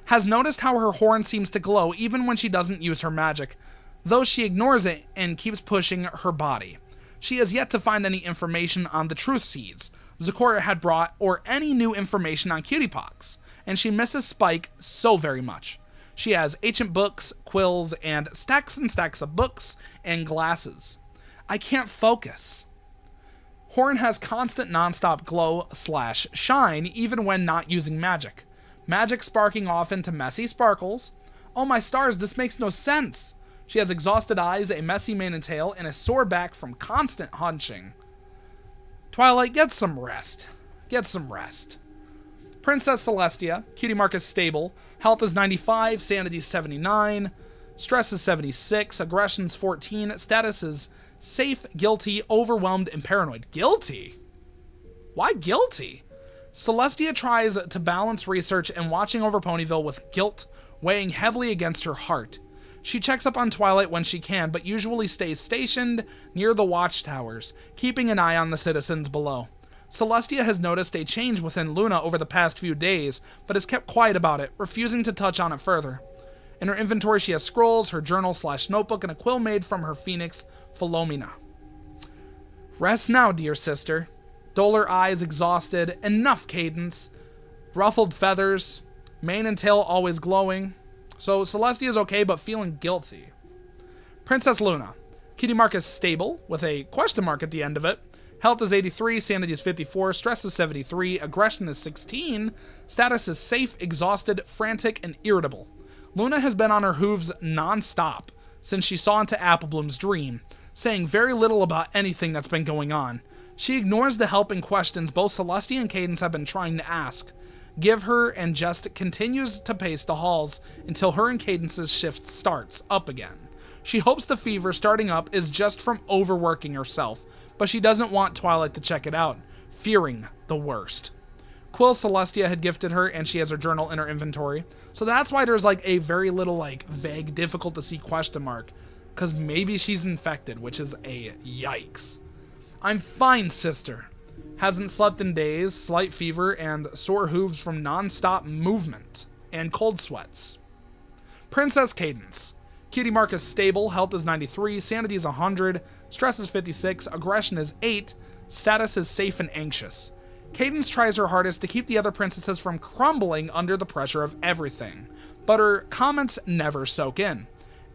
A: Has noticed how her horn seems to glow even when she doesn't use her magic, though she ignores it and keeps pushing her body. She has yet to find any information on the truth seeds Zecora had brought or any new information on Cutie Pox, and she misses Spike so very much. She has ancient books, quills, and stacks of books and glasses. I can't focus. Horn has constant nonstop glow/shine even when not using magic. Magic sparking off into messy sparkles. Oh my stars, this makes no sense. She has exhausted eyes, a messy mane and tail, and a sore back from constant hunching. Twilight, get some rest. Get some rest. Princess Celestia, cutie mark is stable. Health is 95, sanity is 79, stress is 76, aggression is 14, status is safe, guilty, overwhelmed, and paranoid. Guilty? Why guilty? Celestia tries to balance research and watching over Ponyville with guilt weighing heavily against her heart. She checks up on Twilight when she can, but usually stays stationed near the watchtowers, keeping an eye on the citizens below. Celestia has noticed a change within Luna over the past few days, but has kept quiet about it, refusing to touch on it further. In her inventory, she has scrolls, her journal/notebook, and a quill made from her phoenix, Philomena. Rest now, dear sister. Duller eyes exhausted, enough cadence, ruffled feathers, mane and tail always glowing. So Celestia is okay, but feeling guilty. Princess Luna. Cutie mark is stable, with a question mark at the end of it. Health is 83, sanity is 54, stress is 73, aggression is 16, status is safe, exhausted, frantic, and irritable. Luna has been on her hooves non-stop since she saw into Applebloom's dream, saying very little about anything that's been going on. She ignores the helping questions both Celestia and Cadence have been trying to ask, give her, and just continues to pace the halls until her and Cadence's shift starts up again. She hopes the fever starting up is just from overworking herself, but she doesn't want Twilight to check it out, fearing the worst. Quill Celestia had gifted her, and she has her journal in her inventory, so that's why there's like a very little like vague, difficult to see question mark, because maybe she's infected, which is a yikes. I'm fine, sister. Hasn't slept in days, slight fever, and sore hooves from non-stop movement and cold sweats. Princess Cadence. Cutie mark is stable, health is 93, sanity is 100, stress is 56, aggression is 8, status is safe and anxious. Cadence tries her hardest to keep the other princesses from crumbling under the pressure of everything, but her comments never soak in.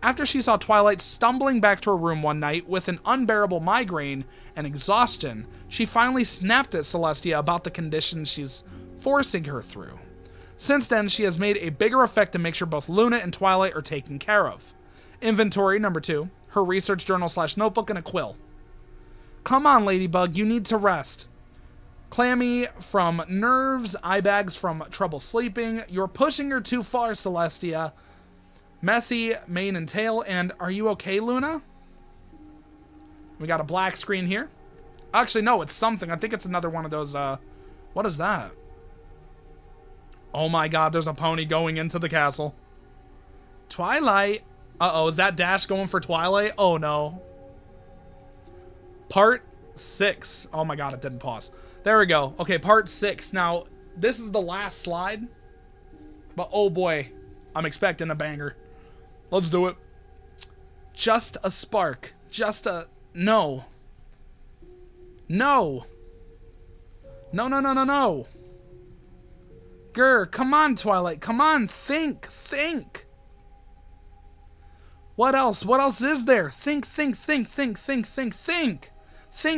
A: After she saw Twilight stumbling back to her room one night with an unbearable migraine and exhaustion, she finally snapped at Celestia about the conditions she's forcing her through. Since then, she has made a bigger effect to make sure both Luna and Twilight are taken care of. Inventory, number 2, her research journal/notebook, and a quill. Come on, Ladybug, you need to rest. Clammy from nerves, eye bags from trouble sleeping. You're pushing her too far, Celestia. Messy mane and tail, and are you okay, Luna? We got a black screen here. Actually, no, it's something. I think it's another one of those, what is that? Oh my god, there's a pony going into the castle. Twilight. Uh-oh, is that Dash going for Twilight? Oh no. Part 6. Oh my god, it didn't pause. There we go. Okay, part 6. Now, this is the last slide. But oh boy, I'm expecting a banger. Let's do it. Just a spark. Just a... No. No. No, no, no, no, no. Grr, come on, Twilight. Come on, think. Think. What else? What else is there? Think. Think,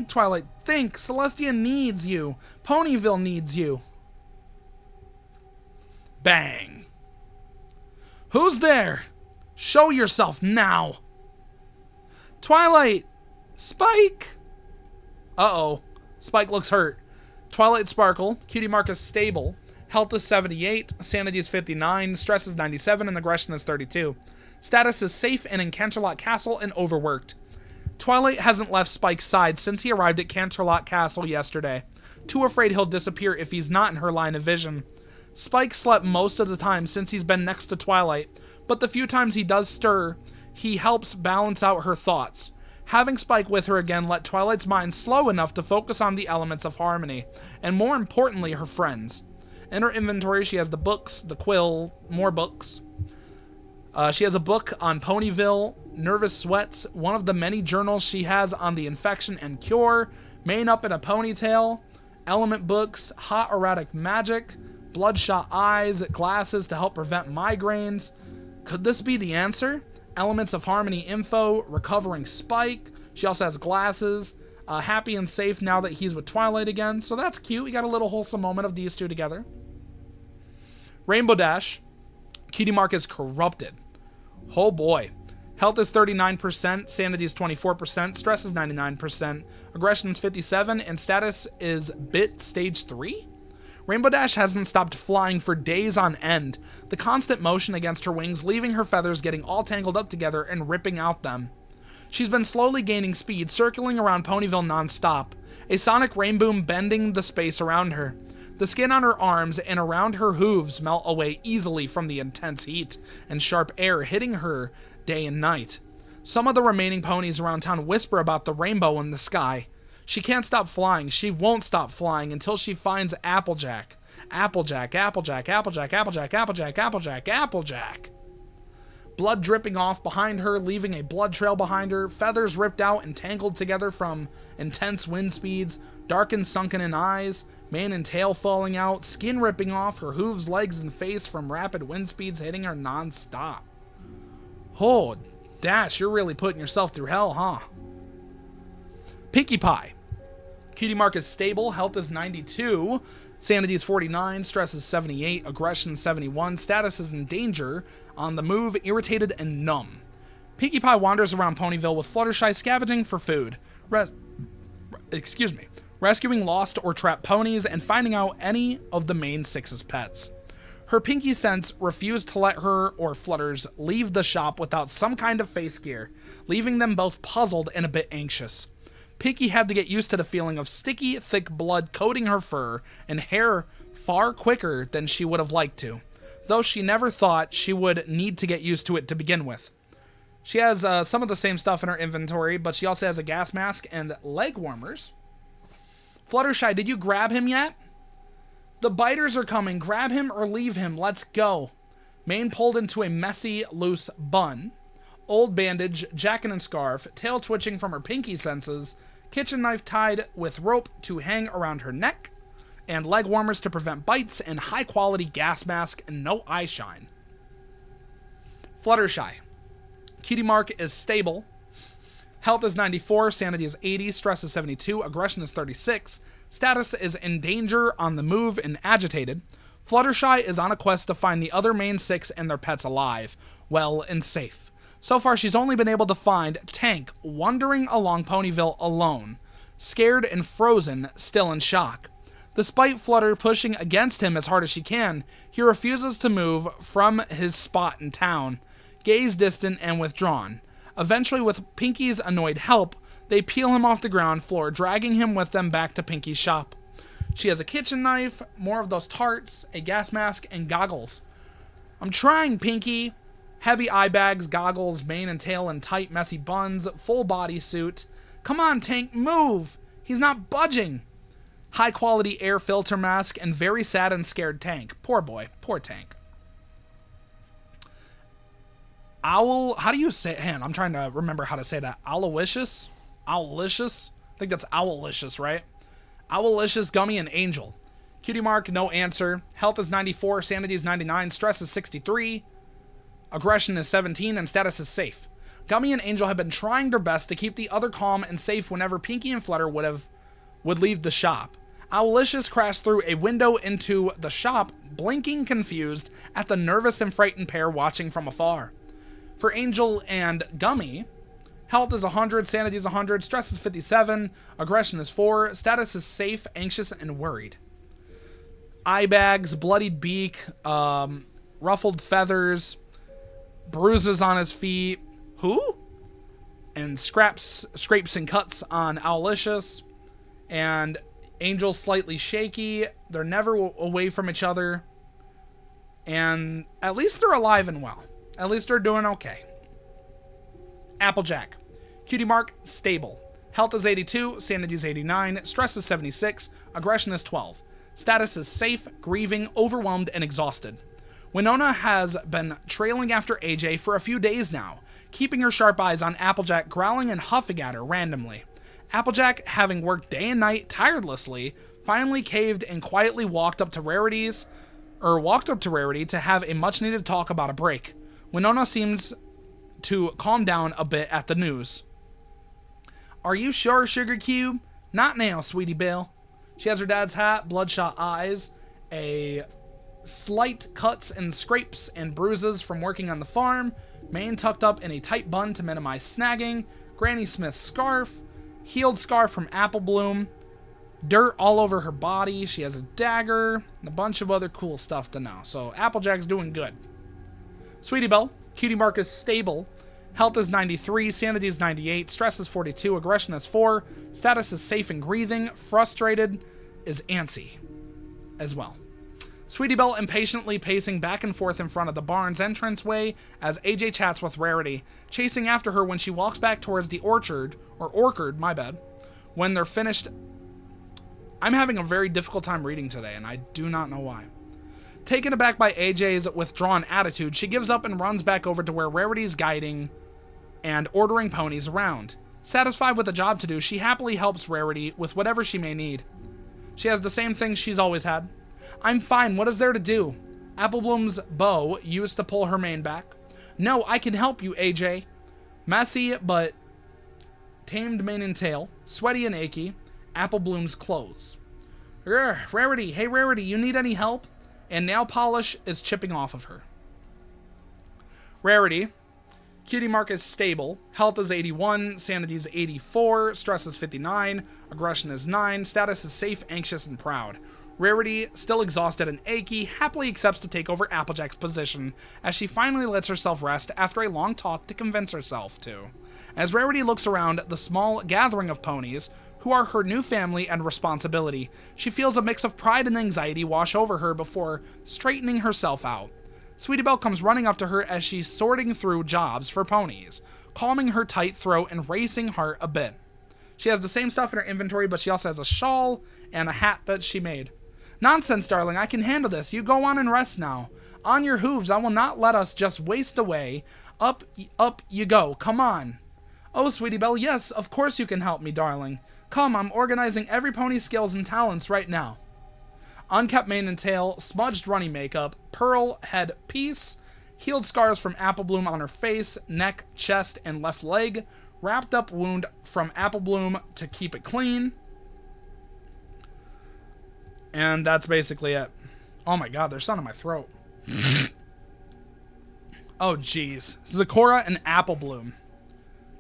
A: Twilight. Think. Celestia needs you. Ponyville needs you. Bang. Who's there? Show yourself now. Twilight. Spike. Uh-oh. Spike looks hurt. Twilight Sparkle. Cutie mark is stable. Health is 78. Sanity is 59. Stress is 97. And aggression is 32. Status is safe and in Canterlot Castle and overworked. Twilight hasn't left Spike's side since he arrived at Canterlot Castle yesterday. Too afraid he'll disappear if he's not in her line of vision. Spike slept most of the time since he's been next to Twilight, but the few times he does stir, he helps balance out her thoughts. Having Spike with her again let Twilight's mind slow enough to focus on the elements of harmony, and more importantly, her friends. In her inventory, she has the books, the quill, more books. She has a book on Ponyville, Nervous Sweats, one of the many journals she has on the infection and cure, mane up in a ponytail, element books, hot erratic magic, bloodshot eyes, glasses to help prevent migraines. Could this be the answer? Elements of harmony info, recovering Spike. She also has glasses. Happy and safe now that he's with Twilight again. So that's cute. We got a little wholesome moment of these two together. Rainbow Dash. Cutie Mark is corrupted. Oh boy. Health is 39%, sanity is 24%, stress is 99%, aggression is 57%, and status is bit stage 3? Rainbow Dash hasn't stopped flying for days on end, the constant motion against her wings leaving her feathers getting all tangled up together and ripping out them. She's been slowly gaining speed, circling around Ponyville non-stop, a sonic rainbow bending the space around her. The skin on her arms and around her hooves melt away easily from the intense heat and sharp air hitting her day and night. Some of the remaining ponies around town whisper about the rainbow in the sky. She can't stop flying. She won't stop flying until she finds Applejack. Applejack, Applejack, Applejack, Applejack, Applejack, Applejack, Applejack. Blood dripping off behind her, leaving a blood trail behind her, feathers ripped out and tangled together from intense wind speeds, darkened sunken in eyes, mane and tail falling out, skin ripping off, her hooves, legs, and face from rapid wind speeds hitting her non-stop. Oh, Dash, you're really putting yourself through hell, huh? Pinkie Pie. Cutie Mark is stable, health is 92, sanity is 49, stress is 78, aggression 71, status is in danger, on the move, irritated and numb. Pinkie Pie wanders around Ponyville with Fluttershy scavenging for food, rescuing lost or trapped ponies and finding out any of the main 6's pets. Her Pinkie sense refused to let her or Flutters leave the shop without some kind of face gear, leaving them both puzzled and a bit anxious. Pinkie had to get used to the feeling of sticky, thick blood coating her fur and hair far quicker than she would have liked to, though she never thought she would need to get used to it to begin with. She has some of the same stuff in her inventory, but she also has a gas mask and leg warmers. Fluttershy, did you grab him yet? The biters are coming. Grab him or leave him. Let's go. Mane pulled into a messy, loose bun. Old bandage, jacket and scarf, tail twitching from her Pinkie senses, kitchen knife tied with rope to hang around her neck, and leg warmers to prevent bites, and high-quality gas mask and no eye shine. Fluttershy. Cutie Mark is stable. Health is 94, sanity is 80, stress is 72, aggression is 36, status is in danger, on the move, and agitated. Fluttershy is on a quest to find the other main 6 and their pets alive, well and safe. So far, she's only been able to find Tank wandering along Ponyville alone, scared and frozen, still in shock. Despite Flutter pushing against him as hard as she can, he refuses to move from his spot in town, gaze distant and withdrawn. Eventually, with Pinkie's annoyed help, they peel him off the ground floor, dragging him with them back to Pinkie's shop. She has a kitchen knife, more of those tarts, a gas mask, and goggles. I'm trying, Pinkie. Heavy eye bags, goggles, mane and tail in tight, messy buns, full body suit. Come on, Tank, move! He's not budging. High-quality air filter mask and very sad and scared Tank. Poor boy. Poor Tank. Owl, how do you say it? I'm trying to remember how to say that. Owlicious? Owlicious? I think that's Owlicious, right? Owlicious, Gummy, and Angel. Cutie Mark, no answer. Health is 94, sanity is 99, stress is 63, aggression is 17, and status is safe. Gummy and Angel have been trying their best to keep the other calm and safe whenever Pinkie and Flutter would leave the shop. Owlicious crashed through a window into the shop, blinking confused at the nervous and frightened pair watching from afar. For Angel and Gummy, health is 100, sanity is 100, stress is 57, aggression is 4, status is safe, anxious, and worried. Eye bags, bloodied beak, ruffled feathers, bruises on his feet. Who? And scrapes and cuts on Owlicious. And Angel's slightly shaky. They're never away from each other. And at least they're alive and well. At least they're doing okay. Applejack. Cutie Mark, stable. Health is 82, sanity is 89, stress is 76, aggression is 12. Status is safe, grieving, overwhelmed, and exhausted. Winona has been trailing after AJ for a few days now, keeping her sharp eyes on Applejack growling and huffing at her randomly. Applejack, having worked day and night tirelessly, finally caved and quietly walked up to Rarity to have a much-needed talk about a break. Winona seems to calm down a bit at the news. Are you sure, Sugar Cube? Not now, Sweetie Belle. She has her dad's hat, bloodshot eyes, a slight cuts and scrapes and bruises from working on the farm, mane tucked up in a tight bun to minimize snagging, Granny Smith's scarf, healed scar from Apple Bloom, dirt all over her body, she has a dagger, and a bunch of other cool stuff to know. So Applejack's doing good. Sweetie Belle, cutie mark is stable, health is 93, sanity is 98, stress is 42, aggression is 4, status is safe and breathing, frustrated is antsy as well. Sweetie Belle impatiently pacing back and forth in front of the barn's entranceway as AJ chats with Rarity, chasing after her when she walks back towards the orchard, my bad, when they're finished. I'm having a very difficult time reading today, and I do not know why. Taken aback by AJ's withdrawn attitude, she gives up and runs back over to where Rarity's guiding and ordering ponies around. Satisfied with the job to do, she happily helps Rarity with whatever she may need. She has the same things she's always had. I'm fine, what is there to do? Apple Bloom's bow used to pull her mane back. No, I can help you, AJ. Messy, but tamed mane and tail, sweaty and achy, Apple Bloom's clothes. Rarity, hey Rarity, you need any help? And nail polish is chipping off of her. Rarity, cutie mark is stable, health is 81, sanity is 84, stress is 59, aggression is 9, status is safe, anxious, and proud. Rarity, still exhausted and achy, happily accepts to take over Applejack's position as she finally lets herself rest after a long talk to convince herself to. As Rarity looks around the small gathering of ponies, who are her new family and responsibility, she feels a mix of pride and anxiety wash over her before straightening herself out. Sweetie Belle comes running up to her as she's sorting through jobs for ponies, calming her tight throat and racing heart a bit. She has the same stuff in her inventory, but she also has a shawl and a hat that she made. Nonsense, darling, I can handle this. You go on and rest now. On your hooves, I will not let us just waste away. Up you go, come on. Oh, Sweetie Belle, yes, of course you can help me, darling. Come, I'm organizing every pony's skills and talents right now. Unkept mane and tail, smudged runny makeup, pearl head piece, healed scars from Apple Bloom on her face, neck, chest, and left leg, wrapped up wound from Apple Bloom to keep it clean. And that's basically it. Oh my god, there's something in my throat. Oh jeez. Zecora and Apple Bloom.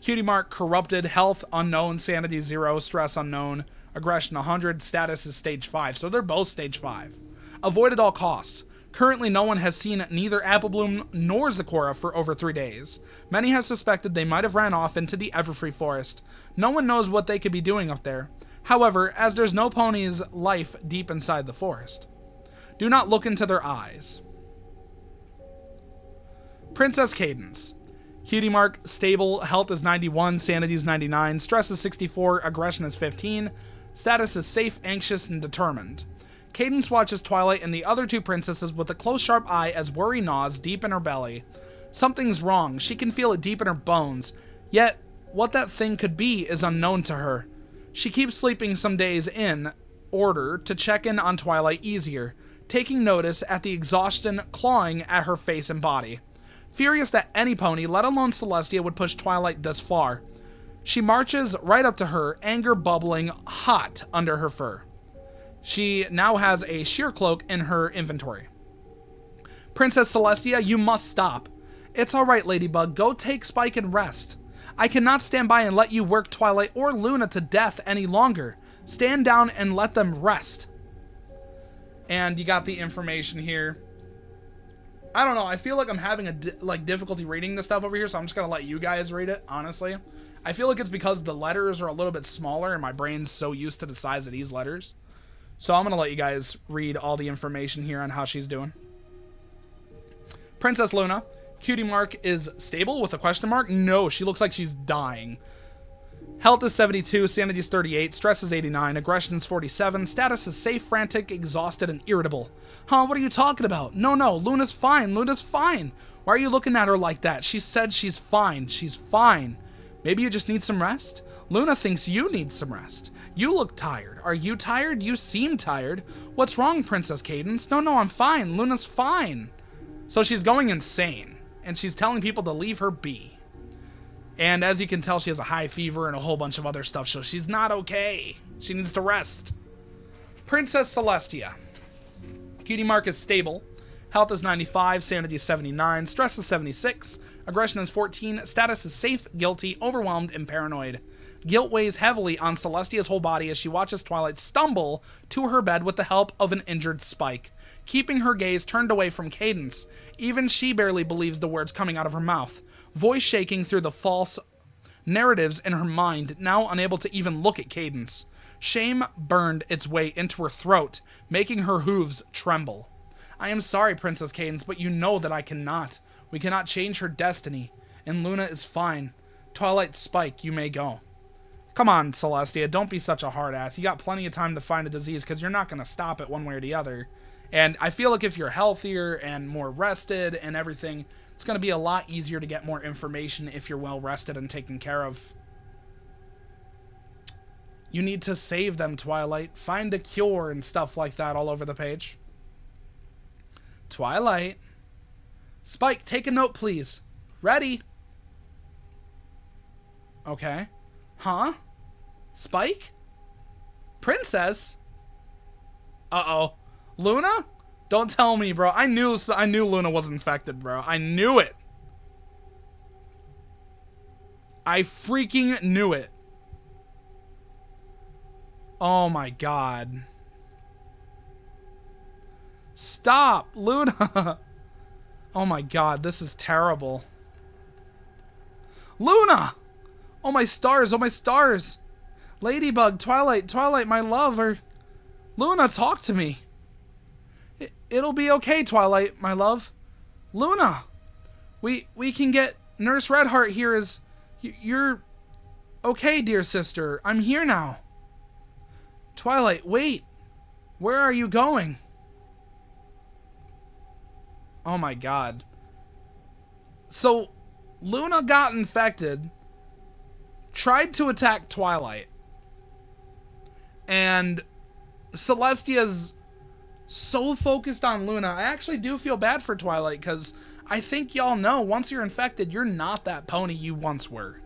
A: Cutie mark corrupted, health unknown, sanity 0, stress unknown, aggression 100, status is stage 5. So they're both stage 5. Avoid at all costs. Currently no one has seen neither Apple Bloom nor Zecora for over 3 days. Many have suspected they might have ran off into the Everfree forest. No one knows what they could be doing up there. However, as there's no pony's life deep inside the forest. Do not look into their eyes. Princess Cadence. Cutie mark, stable, health is 91, sanity is 99, stress is 64, aggression is 15, status is safe, anxious, and determined. Cadence watches Twilight and the other two princesses with a close, sharp eye as worry gnaws deep in her belly. Something's wrong, she can feel it deep in her bones, yet what that thing could be is unknown to her. She keeps sleeping some days in order to check in on Twilight easier, taking notice at the exhaustion clawing at her face and body. Furious that any pony, let alone Celestia, would push Twilight this far, she marches right up to her, anger bubbling hot under her fur. She now has a sheer cloak in her inventory. Princess Celestia, you must stop. It's alright, Ladybug, go take Spike and rest. I cannot stand by and let you work Twilight or Luna to death any longer. Stand down and let them rest. And you got the information here. I don't know, I feel like I'm having a difficulty reading this stuff over here, so I'm just gonna let you guys read it, honestly. I feel like it's because the letters are a little bit smaller and my brain's so used to the size of these letters. So I'm gonna let you guys read all the information here on how she's doing. Princess Luna. Cutie mark is stable with a question mark? No, she looks like she's dying. Health is 72, sanity is 38, stress is 89, aggression is 47, status is safe, frantic, exhausted, and irritable. Huh, what are you talking about? No, Luna's fine, Luna's fine. Why are you looking at her like that? She said she's fine, she's fine. Maybe you just need some rest? Luna thinks you need some rest. You look tired. Are you tired? You seem tired. What's wrong, Princess Cadence? No, I'm fine, Luna's fine. So she's going insane, and she's telling people to leave her be. And as you can tell, she has a high fever and a whole bunch of other stuff, so she's not okay. She needs to rest. Princess Celestia. Cutie mark is stable. Health is 95, sanity is 79, stress is 76, aggression is 14, status is safe, guilty, overwhelmed, and paranoid. Guilt weighs heavily on Celestia's whole body as she watches Twilight stumble to her bed with the help of an injured Spike, keeping her gaze turned away from Cadence. Even she barely believes the words coming out of her mouth, voice shaking through the false narratives in her mind, now unable to even look at Cadence. Shame burned its way into her throat, making her hooves tremble. I am sorry, Princess Cadence, but you know that I cannot. We cannot change her destiny, and Luna is fine. Twilight Spike, you may go. Come on, Celestia, don't be such a hard ass. You got plenty of time to find a disease because you're not going to stop it one way or the other. And I feel like if you're healthier and more rested and everything, it's going to be a lot easier to get more information if you're well rested and taken care of. You need to save them, Twilight. Find a cure and stuff like that all over the page. Twilight. Spike, take a note, please. Ready. Okay. Huh? Spike? Princess? Uh-oh. Luna? Don't tell me, bro. I knew Luna was infected, bro. I knew it. I freaking knew it. Oh my god. Stop, Luna. Oh my god, this is terrible. Luna! Oh my stars, oh my stars. Ladybug, Twilight, my love, or... Luna, talk to me. It'll be okay, Twilight, my love. Luna! We can get Nurse Redheart here as... You're... Okay, dear sister, I'm here now. Twilight, wait. Where are you going? Oh my god. So, Luna got infected, tried to attack Twilight, and Celestia's so focused on Luna. I actually do feel bad for Twilight, because I think y'all know, once you're infected, you're not that pony you once were.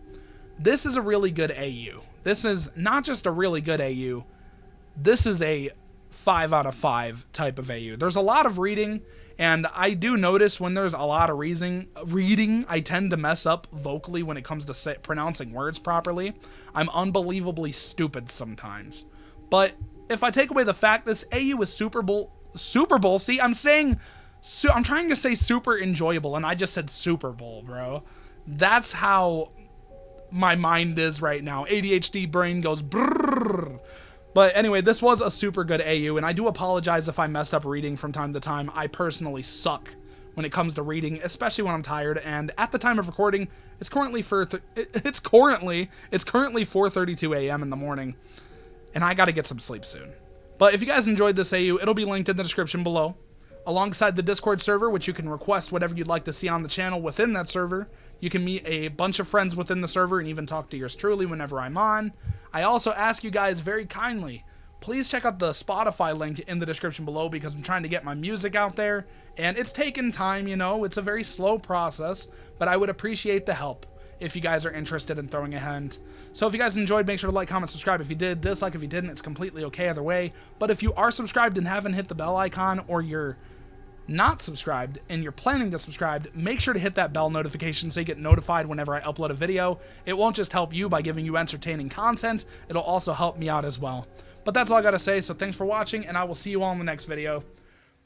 A: This is a really good AU. This is not just a really good AU, this is a 5 out of 5 type of AU. There's a lot of reading, and I do notice when there's a lot of reading, I tend to mess up vocally when it comes to pronouncing words properly. I'm unbelievably stupid sometimes. But if I take away the fact this AU is Super Bowl, see, I'm trying to say super enjoyable, and I just said Super Bowl, bro. That's how my mind is right now. ADHD brain goes brrrrrrr. But anyway, this was a super good AU, and I do apologize if I messed up reading from time to time. I personally suck when it comes to reading, especially when I'm tired, and at the time of recording, it's currently 4:32 a.m. in the morning, and I gotta get some sleep soon. But if you guys enjoyed this AU, it'll be linked in the description below, alongside the Discord server, which you can request whatever you'd like to see on the channel within that server. You can meet a bunch of friends within the server and even talk to yours truly whenever I'm on. I also ask you guys very kindly, please check out the Spotify link in the description below, because I'm trying to get my music out there, and it's taken time, you know, it's a very slow process, but I would appreciate the help if you guys are interested in throwing a hand. So if you guys enjoyed, make sure to like, comment, subscribe if you did, dislike if you didn't, it's completely okay either way. But if you are subscribed and haven't hit the bell icon, or you're not subscribed and you're planning to subscribe, make sure to hit that bell notification so you get notified whenever I upload a video. It won't just help you by giving you entertaining content, it'll also help me out as well. But that's all I gotta say, so thanks for watching, and I will see you all in the next video.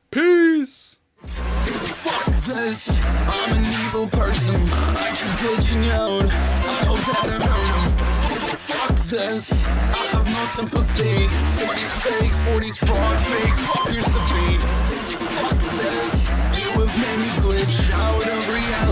A: Peace!
B: Fuck this, I'm an evil person. I keep glitching out, I hope that I hurt him. Fuck this, I have no sympathy. 40's fake, 40's fraud, fake, fuckers to be. Fuck this, you have made me glitch out of reality.